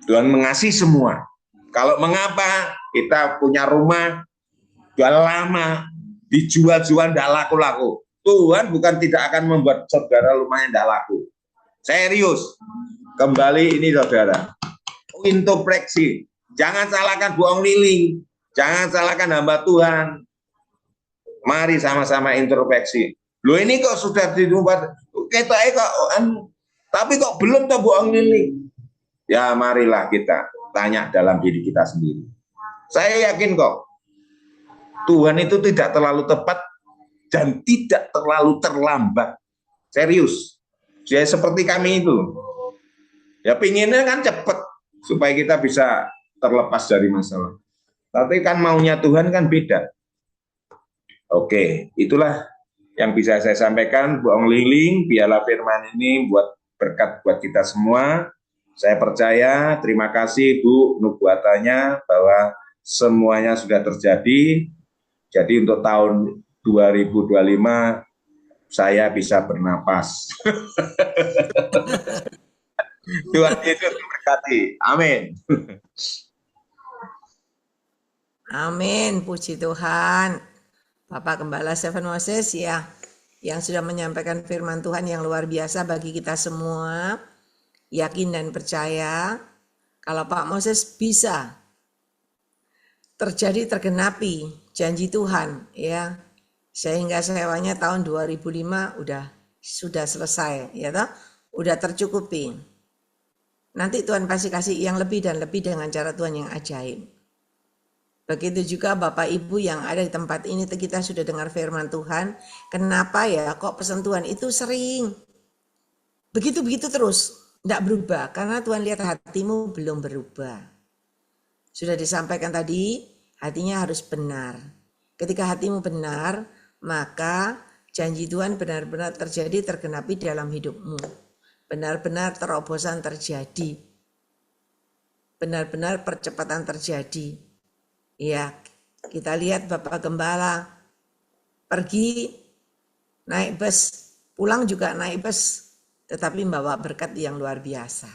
Tuhan mengasihi semua. Kalau mengapa kita punya rumah jual lama, dijual-jual tidak laku-laku. Tuhan bukan tidak akan membuat saudara rumahnya tidak laku. Serius. Kembali ini saudara. Introspeksi. Jangan salahkan bohong liling. Jangan salahkan hamba Tuhan. Mari sama-sama introspeksi. Loh ini kok sudah dibuat, tapi kok belum tuh bohong liling. Ya marilah kita tanya dalam diri kita sendiri. Saya yakin kok Tuhan itu tidak terlalu tepat dan tidak terlalu terlambat. Serius. Jadi seperti kami itu. Ya pinginnya kan cepat supaya kita bisa terlepas dari masalah. Tapi kan maunya Tuhan kan beda. Oke, itulah yang bisa saya sampaikan. Bu Ong Liling, biarlah firman ini buat berkat buat kita semua. Saya percaya, terima kasih Bu nubuatannya bahwa semuanya sudah terjadi. Jadi untuk tahun 2025 saya bisa bernapas. Tuhan Yesus memberkati. Amin. Amin, puji Tuhan. Bapak Gembala Stephen Moses ya, yang sudah menyampaikan firman Tuhan yang luar biasa bagi kita semua. Yakin dan percaya kalau Pak Moses bisa tergenapi janji Tuhan ya, sehingga sewanya tahun 2005 sudah selesai ya toh, udah tercukupi. Nanti Tuhan pasti kasih yang lebih dan lebih dengan cara Tuhan yang ajaib. Begitu juga Bapak Ibu yang ada di tempat ini, kita sudah dengar firman Tuhan. Kenapa ya kok pesan Tuhan itu sering begitu-begitu terus, tidak berubah? Karena Tuhan lihat hatimu belum berubah. Sudah disampaikan tadi, hatinya harus benar. Ketika hatimu benar, maka janji Tuhan benar-benar terjadi, tergenapi dalam hidupmu. Benar-benar terobosan terjadi. Benar-benar percepatan terjadi. Ya, kita lihat Bapak Gembala pergi naik bus, pulang juga naik bus, tetapi membawa berkat yang luar biasa.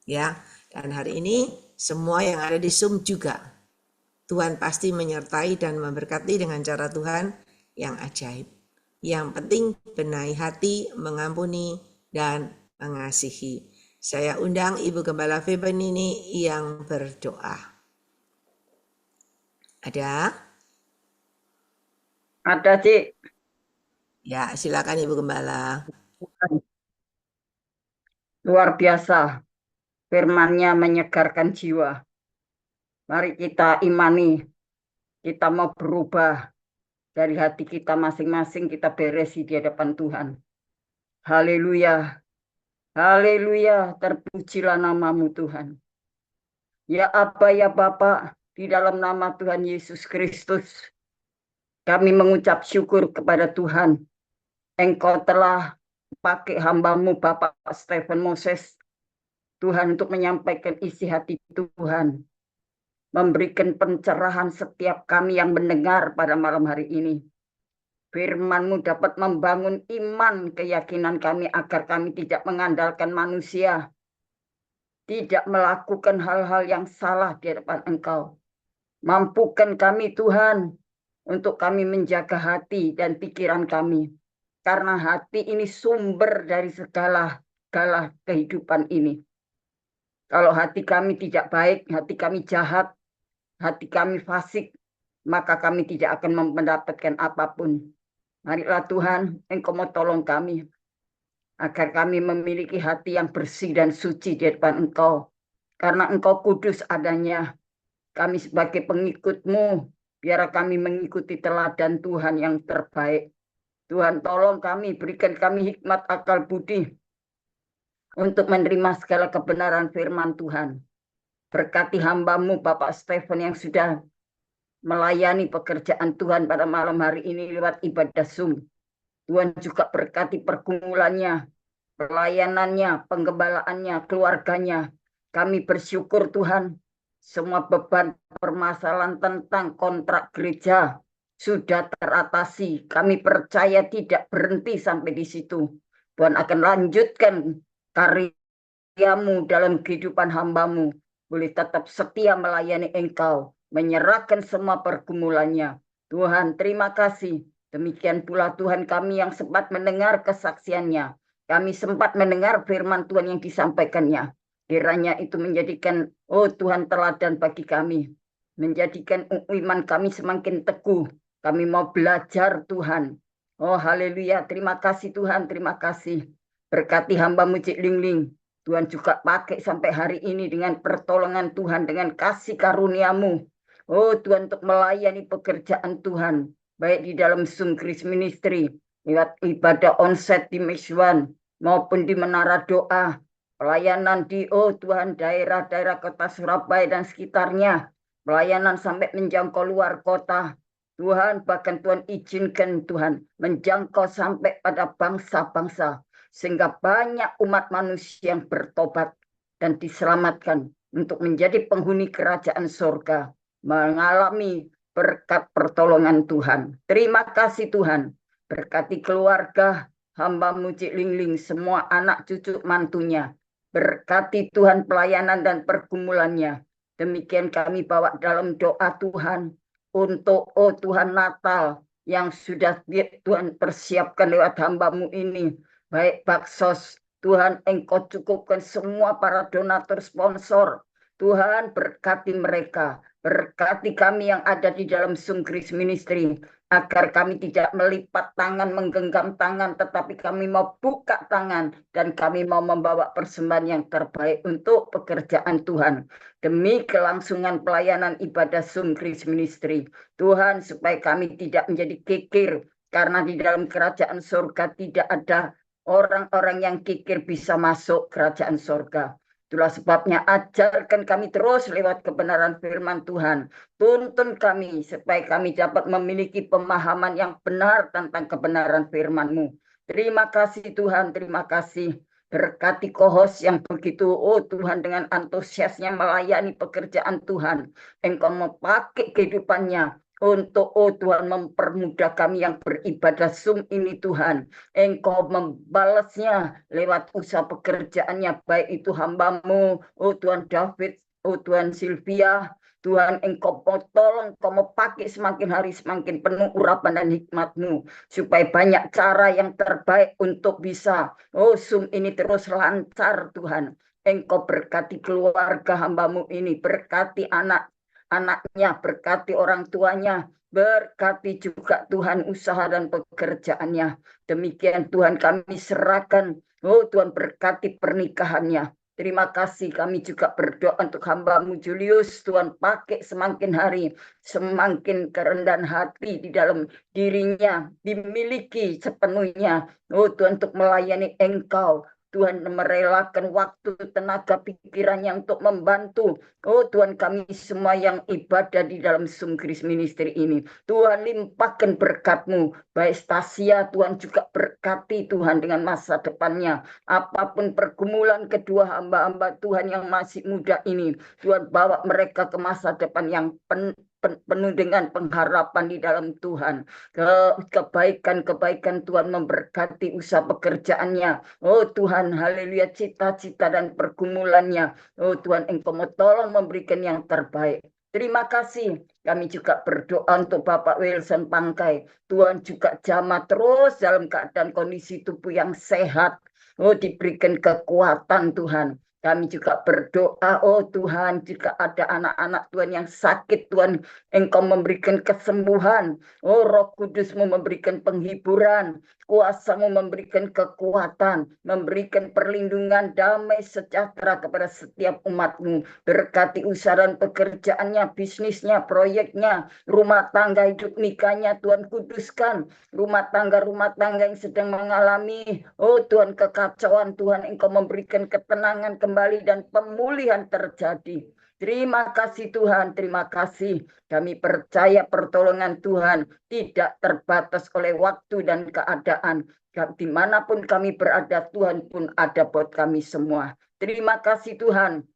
Ya, dan hari ini semua yang ada di Zoom juga Tuhan pasti menyertai dan memberkati dengan cara Tuhan yang ajaib. Yang penting benahi hati, mengampuni dan mengasihi. Saya undang Ibu Gembala Feben ini yang berdoa. Ada? Ada, Cik. Ya, silakan Ibu Gembala. Luar biasa. Firman-Nya menyegarkan jiwa. Mari kita imani. Kita mau berubah. Dari hati kita masing-masing kita beresi di hadapan Tuhan. Haleluya. Haleluya. Terpujilah nama-Mu Tuhan. Ya Aba ya Bapa, di dalam nama Tuhan Yesus Kristus, kami mengucap syukur kepada Tuhan. Engkau telah pakai hamba-Mu Bapak Stephen Moses, Tuhan, untuk menyampaikan isi hati Tuhan, memberikan pencerahan setiap kami yang mendengar pada malam hari ini. Firman-Mu dapat membangun iman keyakinan kami agar kami tidak mengandalkan manusia, tidak melakukan hal-hal yang salah di hadapan Engkau. Mampukan kami Tuhan untuk kami menjaga hati dan pikiran kami, karena hati ini sumber dari segala kehidupan ini. Kalau hati kami tidak baik, hati kami jahat, hati kami fasik, maka kami tidak akan mendapatkan apapun. Marilah Tuhan, Engkau mau tolong kami, agar kami memiliki hati yang bersih dan suci di depan Engkau. Karena Engkau kudus adanya, kami sebagai pengikut-Mu, biar kami mengikuti teladan Tuhan yang terbaik. Tuhan tolong kami, berikan kami hikmat akal budi untuk menerima segala kebenaran firman Tuhan. Berkati hamba-Mu Bapak Stephen yang sudah melayani pekerjaan Tuhan pada malam hari ini lewat ibadah Zoom. Tuhan juga berkati pergumulannya, pelayanannya, penggembalaannya, keluarganya. Kami bersyukur Tuhan, semua beban permasalahan tentang kontrak gereja sudah teratasi. Kami percaya tidak berhenti sampai di situ. Tuhan akan lanjutkan karya-Mu dalam kehidupan hamba-Mu. Boleh tetap setia melayani Engkau, menyerahkan semua pergumulannya. Tuhan, terima kasih. Demikian pula Tuhan kami yang sempat mendengar kesaksiannya. Kami sempat mendengar firman Tuhan yang disampaikannya. Kiranya itu menjadikan, oh Tuhan, teladan bagi kami. Menjadikan iman kami semakin teguh. Kami mau belajar Tuhan. Oh haleluya, terima kasih Tuhan, terima kasih. Berkati hamba-Mu Cik Lingling. Tuhan juga pakai sampai hari ini dengan pertolongan Tuhan, dengan kasih karunia-Mu. Oh Tuhan, untuk melayani pekerjaan Tuhan, baik di dalam Zoom Grace Ministry, lewat ibadah onsite di Meswan, maupun di Menara Doa, pelayanan di, oh Tuhan, daerah-daerah kota Surabaya dan sekitarnya, pelayanan sampai menjangkau luar kota. Tuhan, bahkan Tuhan izinkan Tuhan menjangkau sampai pada bangsa-bangsa, sehingga banyak umat manusia yang bertobat dan diselamatkan untuk menjadi penghuni kerajaan surga, mengalami berkat pertolongan Tuhan. Terima kasih Tuhan. Berkati keluarga hamba-Mu Cik Lingling, semua anak cucu mantunya. Berkati Tuhan pelayanan dan pergumulannya. Demikian kami bawa dalam doa Tuhan untuk, oh Tuhan, Natal. yang sudah Tuhan persiapkan lewat hamba-Mu ini, baik baksos, Tuhan Engkau cukupkan semua para donatur sponsor, Tuhan berkati mereka, berkati kami yang ada di dalam Zoom Grace Ministry, agar kami tidak melipat tangan, menggenggam tangan, tetapi kami mau buka tangan dan kami mau membawa persembahan yang terbaik untuk pekerjaan Tuhan. Demi kelangsungan pelayanan ibadah Zoom Grace Ministry. Tuhan, supaya kami tidak menjadi kikir, karena di dalam kerajaan surga tidak ada orang-orang yang kikir bisa masuk kerajaan surga. Itulah sebabnya ajarkan kami terus lewat kebenaran firman Tuhan. Tuntun kami supaya kami dapat memiliki pemahaman yang benar tentang kebenaran firman-Mu. Terima kasih Tuhan, terima kasih. Berkati kohos yang begitu, oh Tuhan, dengan antusiasnya melayani pekerjaan Tuhan. Engkau memakai kehidupannya untuk, oh Tuhan, mempermudah kami yang beribadah Zoom ini Tuhan. Engkau membalasnya lewat usaha pekerjaannya, baik itu hamba-Mu, oh Tuhan David, oh Tuhan Sylvia, Tuhan Engkau mau tolong, Engkau mau pakai semakin hari semakin penuh urapan dan hikmat-Mu, supaya banyak cara yang terbaik untuk bisa, oh Zoom ini terus lancar Tuhan. Engkau berkati keluarga hamba-Mu ini, berkati anaknya, berkati orang tuanya, berkati juga Tuhan usaha dan pekerjaannya. Demikian Tuhan kami serahkan, oh Tuhan berkati pernikahannya. Terima kasih, kami juga berdoa untuk hamba-Mu Julius, Tuhan pakai semakin hari, semakin kerendahan hati di dalam dirinya, dimiliki sepenuhnya. Oh Tuhan, untuk melayani Engkau, Tuhan merelakan waktu, tenaga, pikirannya untuk membantu. Oh Tuhan, kami semua yang ibadah di dalam Zoom Grace Ministry ini, Tuhan limpahkan berkat-Mu. Baik Stasia, Tuhan juga berkati Tuhan dengan masa depannya. Apapun pergumulan kedua hamba-hamba Tuhan yang masih muda ini, Tuhan bawa mereka ke masa depan yang penuh dengan pengharapan di dalam Tuhan. Kebaikan-kebaikan Tuhan memberkati usaha pekerjaannya. Oh Tuhan, haleluya, cita-cita dan pergumulannya. Oh Tuhan, Engkau mau tolong memberikan yang terbaik. Terima kasih. Kami juga berdoa untuk Bapak Wilson Pangkai. Tuhan juga jamah terus dalam keadaan kondisi tubuh yang sehat. Oh, diberikan kekuatan Tuhan. Kami juga berdoa, oh Tuhan, jika ada anak-anak Tuhan yang sakit, Tuhan, Engkau memberikan kesembuhan. Oh, Roh Kudus-Mu memberikan penghiburan. Kuasa-Mu memberikan kekuatan, memberikan perlindungan, damai, sejahtera kepada setiap umat-Mu. Berkati usaha dan pekerjaannya, bisnisnya, proyeknya, rumah tangga, hidup nikahnya, Tuhan kuduskan. Rumah tangga yang sedang mengalami, oh Tuhan, kekacauan, Tuhan Engkau memberikan ketenangan kembali dan pemulihan terjadi. Terima kasih Tuhan, terima kasih. Kami percaya pertolongan Tuhan tidak terbatas oleh waktu dan keadaan. Dimanapun kami berada, Tuhan pun ada buat kami semua. Terima kasih Tuhan.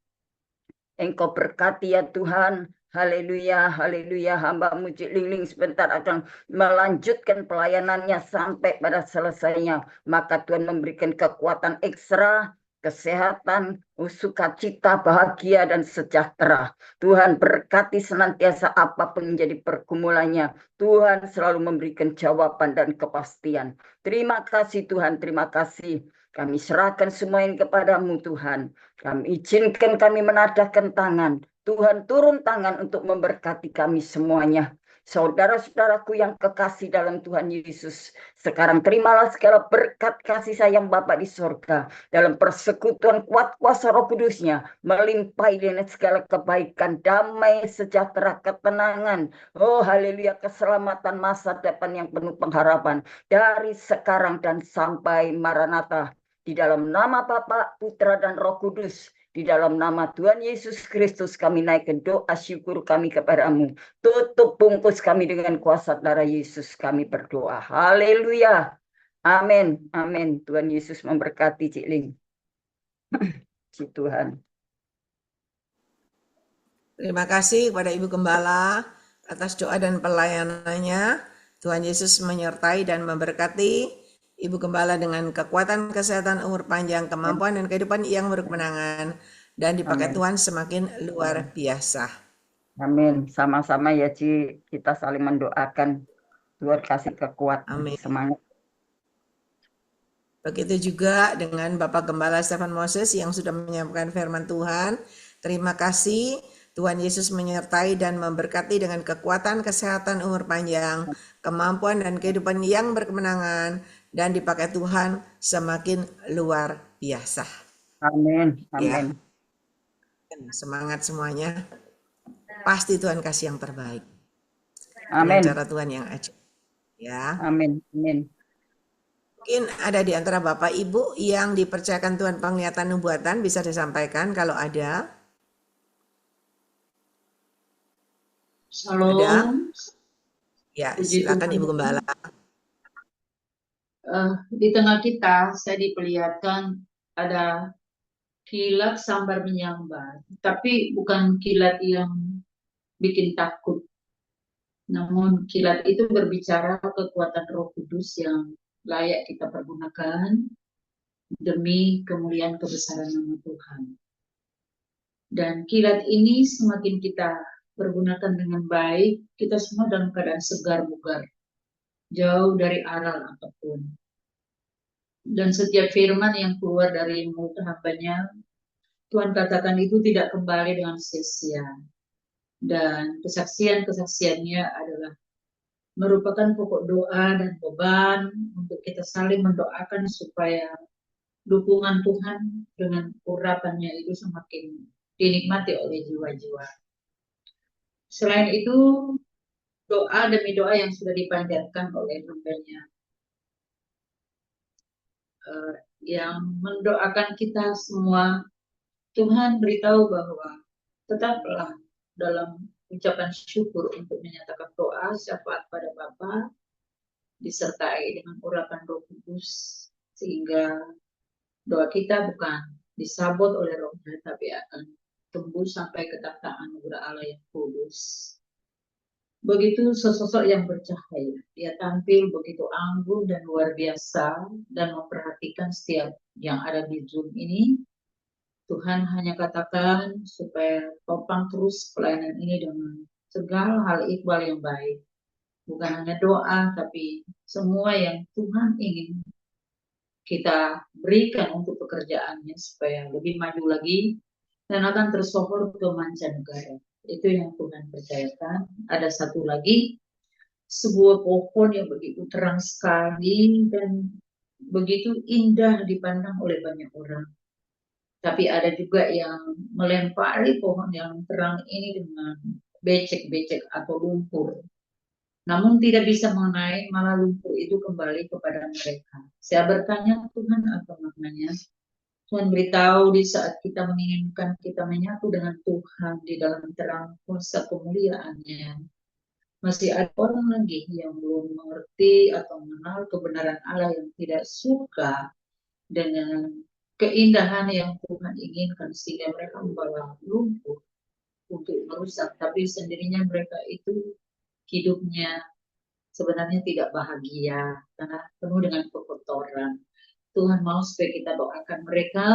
Engkau berkati ya Tuhan. Haleluya, haleluya. Hamba-Mu Cik Lingling sebentar akan melanjutkan pelayanannya sampai pada selesainya. Maka Tuhan memberikan kekuatan ekstra, kesehatan, sukacita, bahagia, dan sejahtera. Tuhan berkati senantiasa apapun menjadi pergumulannya. Tuhan selalu memberikan jawaban dan kepastian. Terima kasih Tuhan, terima kasih. Kami serahkan semua ini kepadamu Tuhan. Kami izinkan kami menadahkan tangan. Tuhan turun tangan untuk memberkati kami semuanya. Saudara-saudaraku yang kekasih dalam Tuhan Yesus, sekarang terimalah segala berkat kasih sayang Bapa di surga, dalam persekutuan kuat kuasa Roh Kudusnya, melimpahi dengan segala kebaikan, damai, sejahtera, ketenangan, oh haleluya, keselamatan masa depan yang penuh pengharapan, dari sekarang dan sampai Maranatha. Di dalam nama Bapa, Putra, dan Roh Kudus, di dalam nama Tuhan Yesus Kristus, kami naikkan doa syukur kami kepadamu. Tutup bungkus kami dengan kuasa darah Yesus, kami berdoa. Haleluya. Amin. Amin. Tuhan Yesus memberkati Cik Ling. Puji Tuhan. Terima kasih kepada Ibu Gembala atas doa dan pelayanannya. Tuhan Yesus menyertai dan memberkati Ibu Gembala dengan kekuatan, kesehatan, umur panjang, kemampuan, dan kehidupan yang berkemenangan. Dan dipakai Tuhan semakin luar biasa. Amin. Sama-sama ya Ci, kita saling mendoakan. Tuhan kasih kekuatan, Amin. semangat. Begitu juga dengan Bapak Gembala Stefan Moses yang sudah menyampaikan firman Tuhan. Terima kasih. Tuhan Yesus menyertai dan memberkati dengan kekuatan, kesehatan, umur panjang, kemampuan dan kehidupan yang berkemenangan, dan dipakai Tuhan semakin luar biasa. Amin. Ya, Amin. semangat semuanya. Pasti Tuhan kasih yang terbaik dengan Amin. cara Tuhan yang ajaib. Ya. Amin. Amin. Mungkin ada di antara Bapak Ibu yang dipercayakan Tuhan penglihatan nubuatan, bisa disampaikan kalau ada. Shalom. Ada? Ya, Puji silakan Tuhan. Ibu Gembala. Di tengah kita, saya diperlihatkan ada kilat sambar menyambar, tapi bukan kilat yang bikin takut. Namun kilat itu berbicara kekuatan Roh Kudus yang layak kita pergunakan demi kemuliaan kebesaran nama Tuhan. Dan kilat ini semakin kita pergunakan dengan baik, kita semua dalam keadaan segar bugar, jauh dari aral apapun. Dan setiap firman yang keluar dari mulut hambanya, Tuhan katakan itu tidak kembali dengan sia-sia. Dan kesaksian-kesaksiannya adalah merupakan pokok doa dan beban untuk kita saling mendoakan supaya dukungan Tuhan dengan urapannya itu semakin dinikmati oleh jiwa-jiwa. Selain itu, doa demi doa yang sudah dipanjatkan oleh hambanya, yang mendoakan kita semua, Tuhan beritahu bahwa tetaplah dalam ucapan syukur untuk menyatakan doa syafaat pada Bapa, disertai dengan urapan Roh Kudus, sehingga doa kita bukan disabot oleh rohnya, tapi akan tembus sampai ke takhta anugerah Allah yang kudus. Begitu sosok yang bercahaya, dia tampil begitu anggun dan luar biasa, dan memperhatikan setiap yang ada di Zoom ini. Tuhan hanya katakan supaya topang terus pelayanan ini dengan segala hal ikhwal yang baik. Bukan hanya doa, tapi semua yang Tuhan ingin kita berikan untuk pekerjaannya supaya lebih maju lagi dan akan tersohor ke mancanegara. Itu yang Tuhan percayakan. Ada satu lagi, sebuah pohon yang begitu terang sekali dan begitu indah dipandang oleh banyak orang. Tapi ada juga yang melempari pohon yang terang ini dengan becek-becek atau lumpur. Namun tidak bisa mengenai, malah lumpur itu kembali kepada mereka. Saya bertanya, Tuhan apa maknanya? Tuhan beritahu di saat kita menginginkan kita menyatu dengan Tuhan di dalam terang kuasa kemuliaannya, masih ada orang lagi yang belum mengerti atau mengenal kebenaran Allah, yang tidak suka dengan keindahan yang Tuhan inginkan, sehingga mereka membawa lumpur untuk merusak, tapi sendirinya mereka itu hidupnya sebenarnya tidak bahagia karena penuh dengan kekotoran. Tuhan mau supaya kita doakan mereka,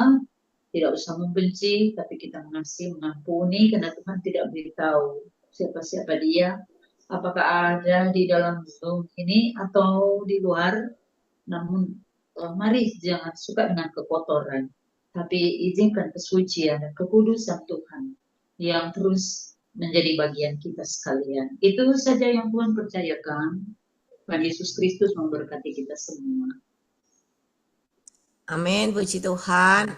tidak usah membenci, tapi kita mengasihi, mengampuni, karena Tuhan tidak beritahu siapa-siapa dia, apakah ada di dalam Zoom ini atau di luar. Namun mari jangan suka dengan kekotoran, tapi izinkan kesucian dan kekudusan Tuhan yang terus menjadi bagian kita sekalian. Itu saja yang Tuhan percayakan. Tuhan Yesus Kristus memberkati kita semua. Amin, puji Tuhan.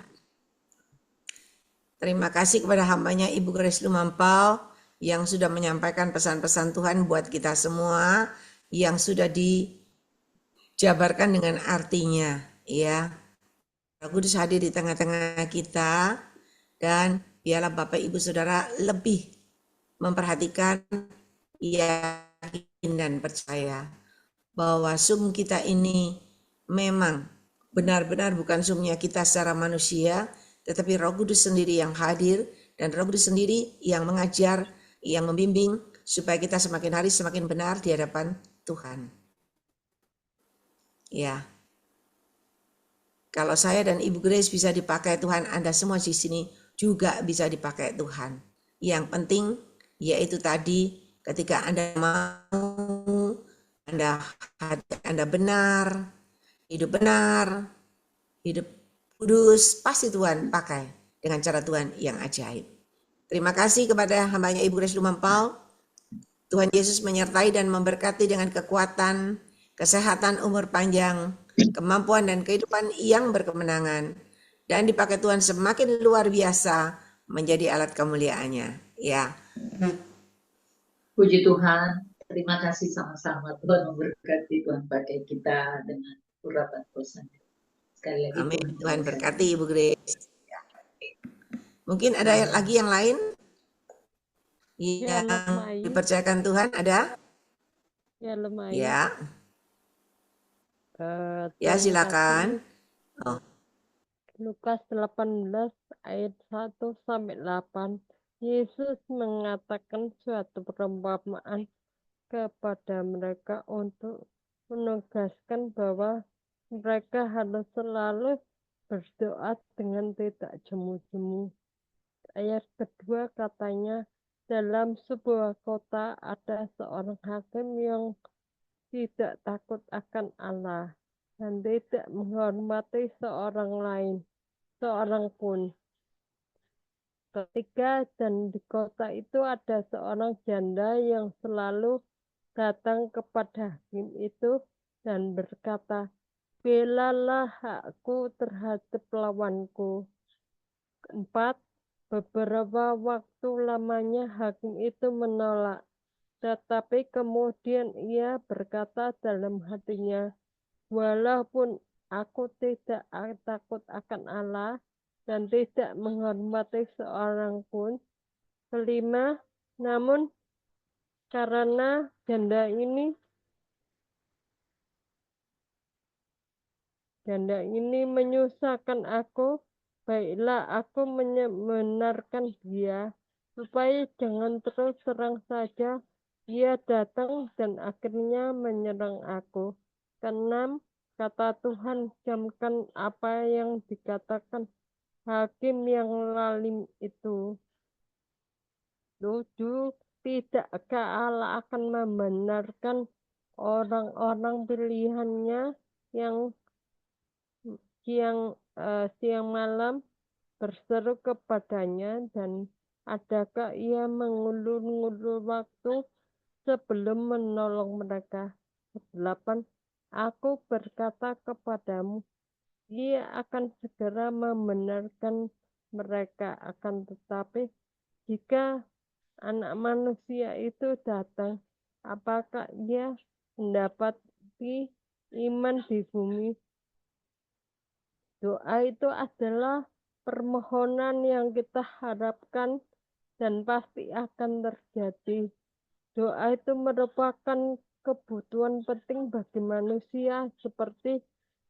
Terima kasih kepada hambanya Ibu Grace Lumampau yang sudah menyampaikan pesan-pesan Tuhan buat kita semua, yang sudah dijabarkan dengan artinya, ya. Roh Kudus hadir di tengah-tengah kita, dan biarlah Bapak Ibu Saudara lebih memperhatikan, yakin dan percaya bahwa Zoom kita ini memang benar-benar bukan Zoom-nya kita secara manusia, tetapi Roh Kudus sendiri yang hadir, dan Roh Kudus sendiri yang mengajar, yang membimbing supaya kita semakin hari semakin benar di hadapan Tuhan. Ya. Kalau saya dan Ibu Grace bisa dipakai Tuhan, Anda semua di sini juga bisa dipakai Tuhan. Yang penting yaitu tadi, ketika Anda mau hati Anda benar, hidup kudus, pasti Tuhan pakai dengan cara Tuhan yang ajaib. Terima kasih kepada hambanya Ibu Grace Lumampau. Tuhan Yesus menyertai dan memberkati dengan kekuatan, kesehatan, umur panjang, kemampuan dan kehidupan yang berkemenangan. Dan dipakai Tuhan semakin luar biasa menjadi alat kemuliaannya. Ya. Puji Tuhan, terima kasih sama-sama. Tuhan memberkati, Tuhan pakai kita dengan urapan kuasa. Sekali lagi Amin. Tuhan Tuhan memberkati. berkati Ibu Grace. Mungkin ada lagi yang lain yang dipercayakan Tuhan, ada? Ya, lumayan. Ya. Ya, Terima silakan. kasih. Oh. Lukas 18 ayat 1 sampai 8. Yesus mengatakan suatu perumpamaan kepada mereka untuk menegaskan bahwa mereka harus selalu berdoa dengan tidak jemu-jemu. Ayat kedua katanya, dalam sebuah kota ada seorang hakim yang tidak takut akan Allah dan tidak menghormati seorang pun. Ketiga, dan di kota itu ada seorang janda yang selalu datang kepada hakim itu dan berkata, belalah hakku terhadap lawanku. Keempat, beberapa waktu lamanya hakim itu menolak, tetapi kemudian ia berkata dalam hatinya, walaupun aku tidak takut akan Allah dan tidak menghormati seorang pun. Kelima, namun karena janda ini menyusahkan aku, baiklah aku membenarkan dia, supaya jangan terus terang saja ia datang dan akhirnya menyerang aku. Keenam, kata Tuhan, camkan apa yang dikatakan hakim yang lalim itu. 7, tidakkah Allah akan membenarkan orang-orang pilihannya yang siang malam berseru kepadanya, dan adakah ia mengulur-ngulur waktu sebelum menolong mereka? 8, aku berkata kepadamu, ia akan segera membenarkan mereka, akan tetapi jika Anak Manusia itu datang, apakah ia mendapati iman di bumi? Doa itu adalah permohonan yang kita harapkan dan pasti akan terjadi. Doa itu merupakan kebutuhan penting bagi manusia, seperti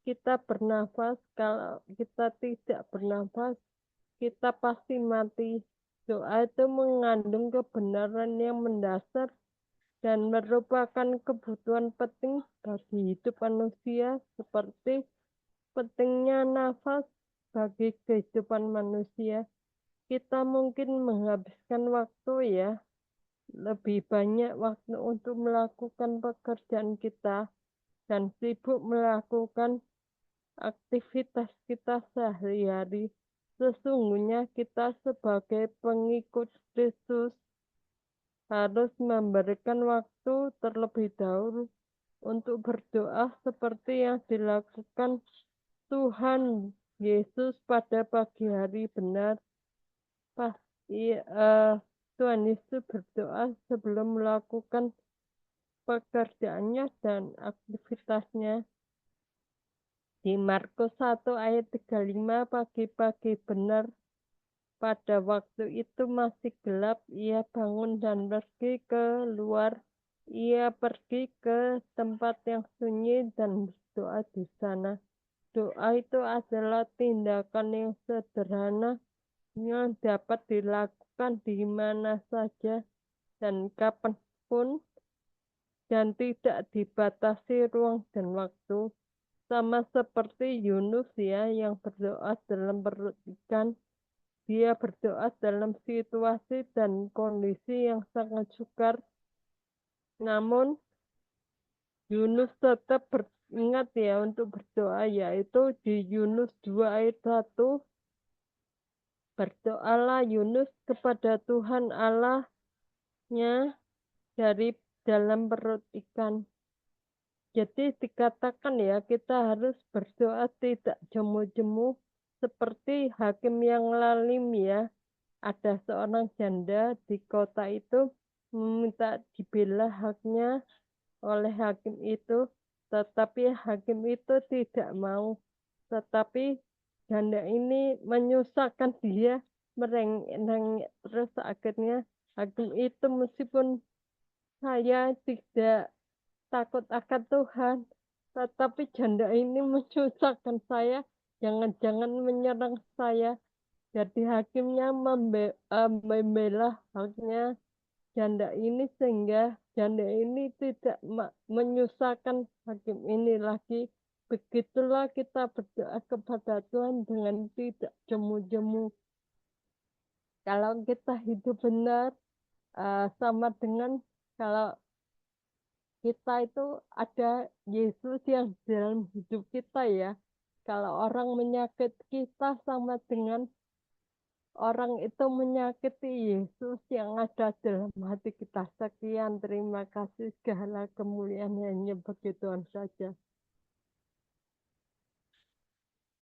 kita bernafas. Kalau kita tidak bernafas, kita pasti mati. Doa itu mengandung kebenaran yang mendasar dan merupakan kebutuhan penting bagi hidup manusia, seperti pentingnya nafas bagi kehidupan manusia. Kita mungkin menghabiskan waktu lebih banyak waktu untuk melakukan pekerjaan kita dan sibuk melakukan aktivitas kita sehari-hari. Sesungguhnya kita sebagai pengikut Kristus harus memberikan waktu terlebih dahulu untuk berdoa seperti yang dilakukan Tuhan Yesus pada pagi hari. Benar, pasti Tuhan Yesus berdoa sebelum melakukan pekerjaannya dan aktivitasnya. Di Markus 1 ayat 35, pagi-pagi benar pada waktu itu masih gelap, ia bangun dan pergi keluar. Ia pergi ke tempat yang sunyi dan berdoa di sana. Doa itu adalah tindakan yang sederhana yang dapat dilakukan di mana saja dan kapanpun dan tidak dibatasi ruang dan waktu. Sama seperti Yunus yang berdoa dalam perut ikan. Dia berdoa dalam situasi dan kondisi yang sangat sukar. Namun Yunus tetap ingat ya untuk berdoa, yaitu di Yunus 2 ayat 1, berdoalah Yunus kepada Tuhan Allahnya dari dalam perut ikan. Jadi dikatakan ya, kita harus berdoa tidak jemu-jemu seperti hakim yang lalim ya. Ada seorang janda di kota itu meminta dibela haknya oleh hakim itu, tetapi hakim itu tidak mau. Tetapi janda ini menyusahkan dia, merengek terus akhirnya hakim itu, meskipun saya tidak takut akan Tuhan, tetapi janda ini menyusahkan saya, jangan-jangan menyerang saya. Jadi hakimnya membela haknya janda ini sehingga janda ini tidak menyusahkan hakim ini lagi. Begitulah kita berdoa kepada Tuhan dengan tidak jemu-jemu. Kalau kita hidup benar, sama dengan kalau kita itu ada Yesus yang dalam hidup kita ya. Kalau orang menyakiti kita sama dengan orang itu menyakiti Yesus yang ada dalam hati kita. Sekian, terima kasih, segala kemuliaan hanya bagi Tuhan saja.